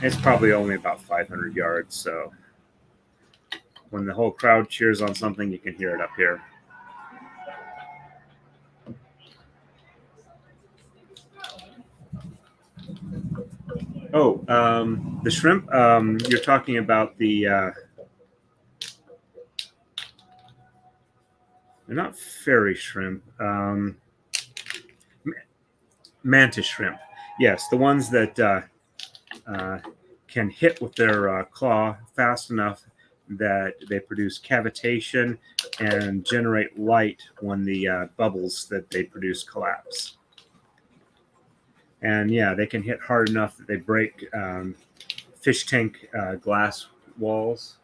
Speaker 1: It's probably only about 500 yards, so when the whole crowd cheers on something, you can hear it up here. Oh, the shrimp, you're talking about the, they're not fairy shrimp, mantis shrimp. Yes, the ones that can hit with their claw fast enough that they produce cavitation and generate light when the bubbles that they produce collapse. And yeah, they can hit hard enough that they break fish tank glass walls.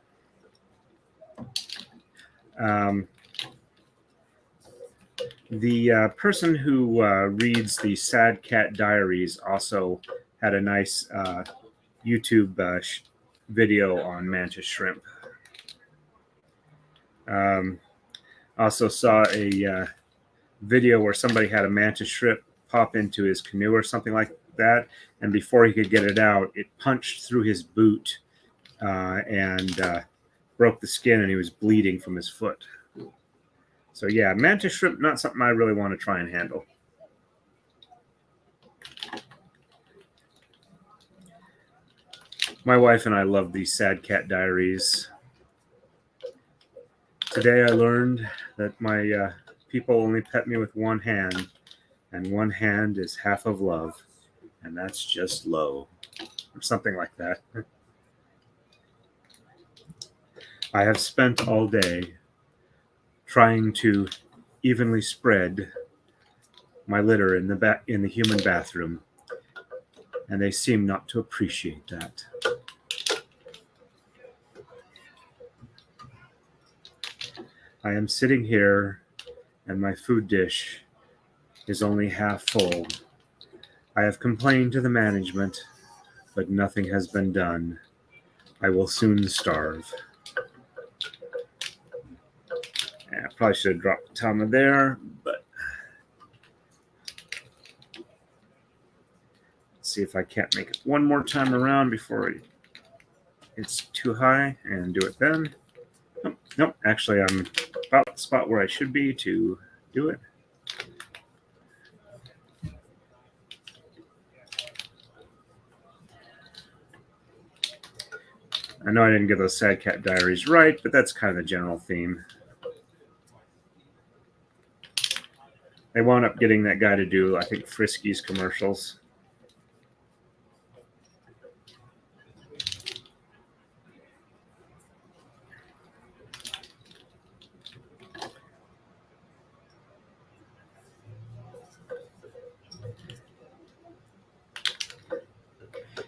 Speaker 1: The person who reads the Sad Cat Diaries also had a nice YouTube video on mantis shrimp. Also saw a video where somebody had a mantis shrimp pop into his canoe or something like that, and before he could get it out, it punched through his boot and broke the skin, and he was bleeding from his foot. So yeah, mantis shrimp, not something I really want to try and handle. My wife and I love these Sad Cat Diaries. Today I learned that my people only pet me with one hand, and one hand is half of love, and that's just low, or something like that. I have spent all day trying to evenly spread my litter in the human bathroom, and they seem not to appreciate that. I am sitting here, and my food dish is only half full. I have complained to the management, but nothing has been done. I will soon starve. Yeah, I probably should have dropped the tama there, but let's see if I can't make it one more time around before it's too high and do it then. Oh, nope, actually I'm about the spot where I should be to do it. I know I didn't get those Sad Cat Diaries right, but that's kind of the general theme. They wound up getting that guy to do, I think, Frisky's commercials.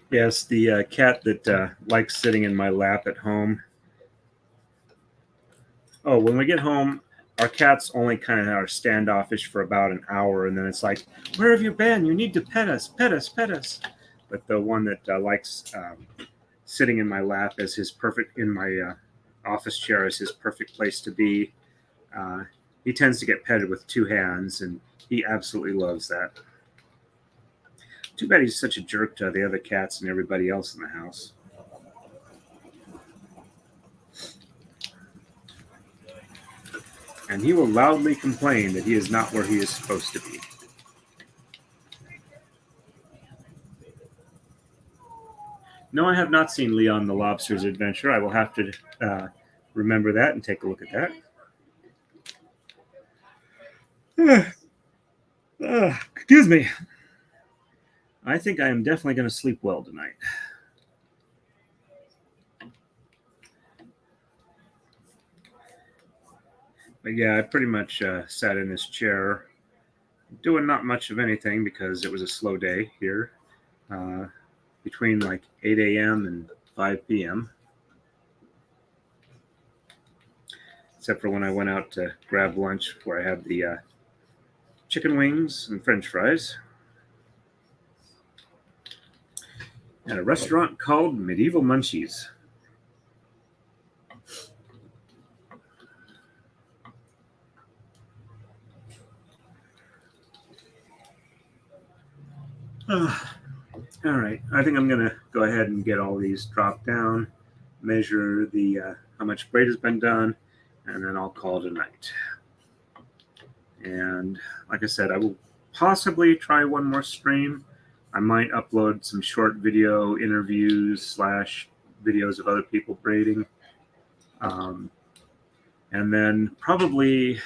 Speaker 1: Yes, the cat that likes sitting in my lap at home. Oh, when we get home, our cats only kind of are standoffish for about an hour, and then it's like, "Where have you been? You need to pet us, pet us, pet us." But the one that likes sitting in my lap as his perfect, in my office chair as his perfect place to be, he tends to get petted with two hands, and he absolutely loves that. Too bad he's such a jerk to the other cats and everybody else in the house. And he will loudly complain that he is not where he is supposed to be. No, I have not seen Leon the Lobster's Adventure. I will have to remember that and take a look at that. Excuse me. I think I am definitely going to sleep well tonight. But yeah, I pretty much sat in this chair doing not much of anything because it was a slow day here between like 8 a.m. and 5 p.m. Except for when I went out to grab lunch where I had the chicken wings and french fries at a restaurant called Medieval Munchies. All right, I think I'm going to go ahead and get all these dropped down, measure the how much braid has been done, and then I'll call it a night. And like I said, I will possibly try one more stream. I might upload some short video interviews / videos of other people braiding. And then probably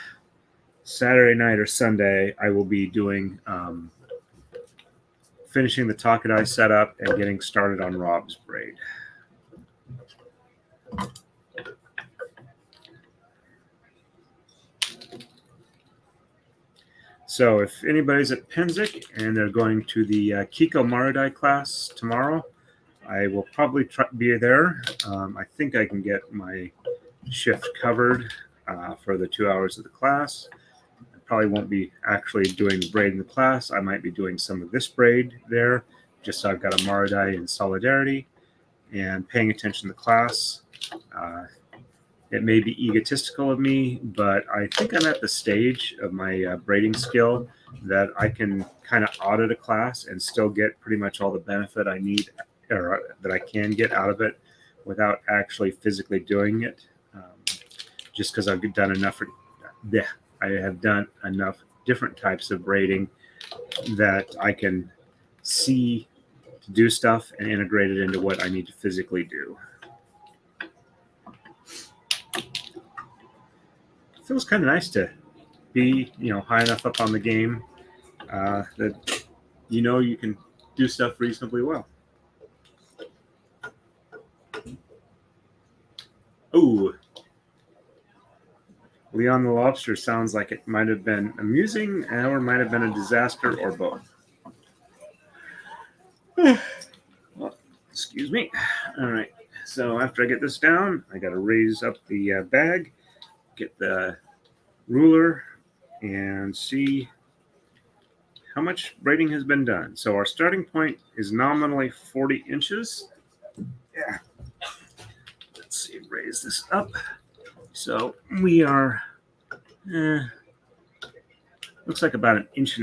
Speaker 1: Saturday night or Sunday, I will be doing finishing the takadai setup and getting started on Rob's braid. So if anybody's at Penzic and they're going to the Kiko Marudai class tomorrow, I will probably be there. I think I can get my shift covered for the 2 hours of the class. I probably won't be actually doing the braid in the class. I might be doing some of this braid there, just so I've got a Marudai in solidarity and paying attention to the class. It may be egotistical of me, but I think I'm at the stage of my braiding skill that I can kind of audit a class and still get pretty much all the benefit I need or that I can get out of it without actually physically doing it. Just because I've done enough. I have done enough different types of braiding that I can see to do stuff and integrate it into what I need to physically do. It feels kind of nice to be, high enough up on the game that you can do stuff reasonably well. Oh, Leon the Lobster sounds like it might have been amusing or might have been a disaster or both. Well, excuse me. All right. So after I get this down, I got to raise up the bag, get the ruler, and see how much braiding has been done. So our starting point is nominally 40 inches. Yeah. Let's see, raise this up. So we are, looks like about 1.5 inches.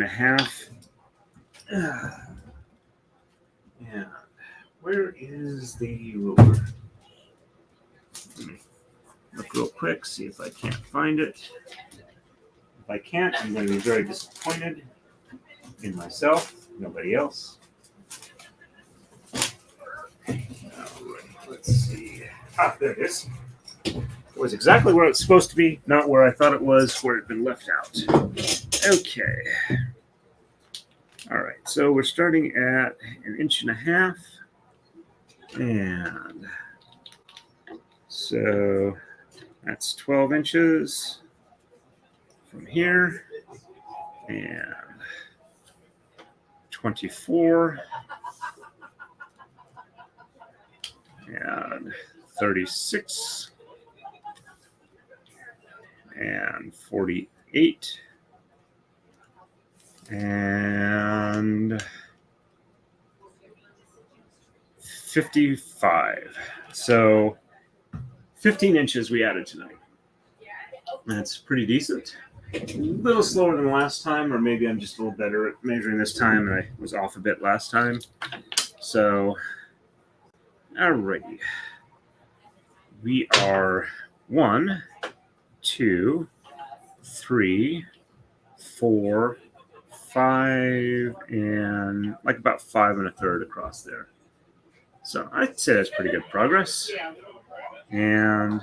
Speaker 1: Yeah. Where is the ruler? Let me look real quick, see if I can't find it. If I can't, I'm going to be very disappointed in myself, nobody else. All right, let's see. There it is. It was exactly where it's supposed to be, not where I thought it was, where it had been left out. Okay. All right, so we're starting at 1.5 inches. And so that's 12 inches from here. And 24. And 36. And 48. And 55. So 15 inches we added tonight. That's pretty decent. A little slower than last time, or maybe I'm just a little better at measuring this time, and I was off a bit last time. So, alrighty. We are 1, 2, 3, 4, 5, and like about 5 1/3 across there. So I'd say that's pretty good progress. And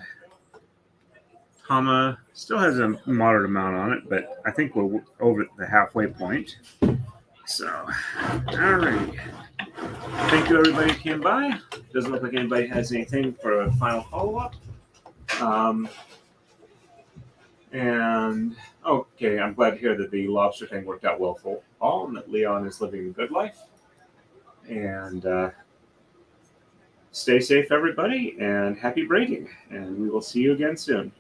Speaker 1: Tama still has a moderate amount on it, but I think we're over the halfway point. So, all right. Thank you, everybody who came by. Doesn't look like anybody has anything for a final follow-up. And okay, I'm glad to hear that the lobster thing worked out well for all, and that Leon is living a good life. And stay safe, everybody, and happy braiding. And we will see you again soon.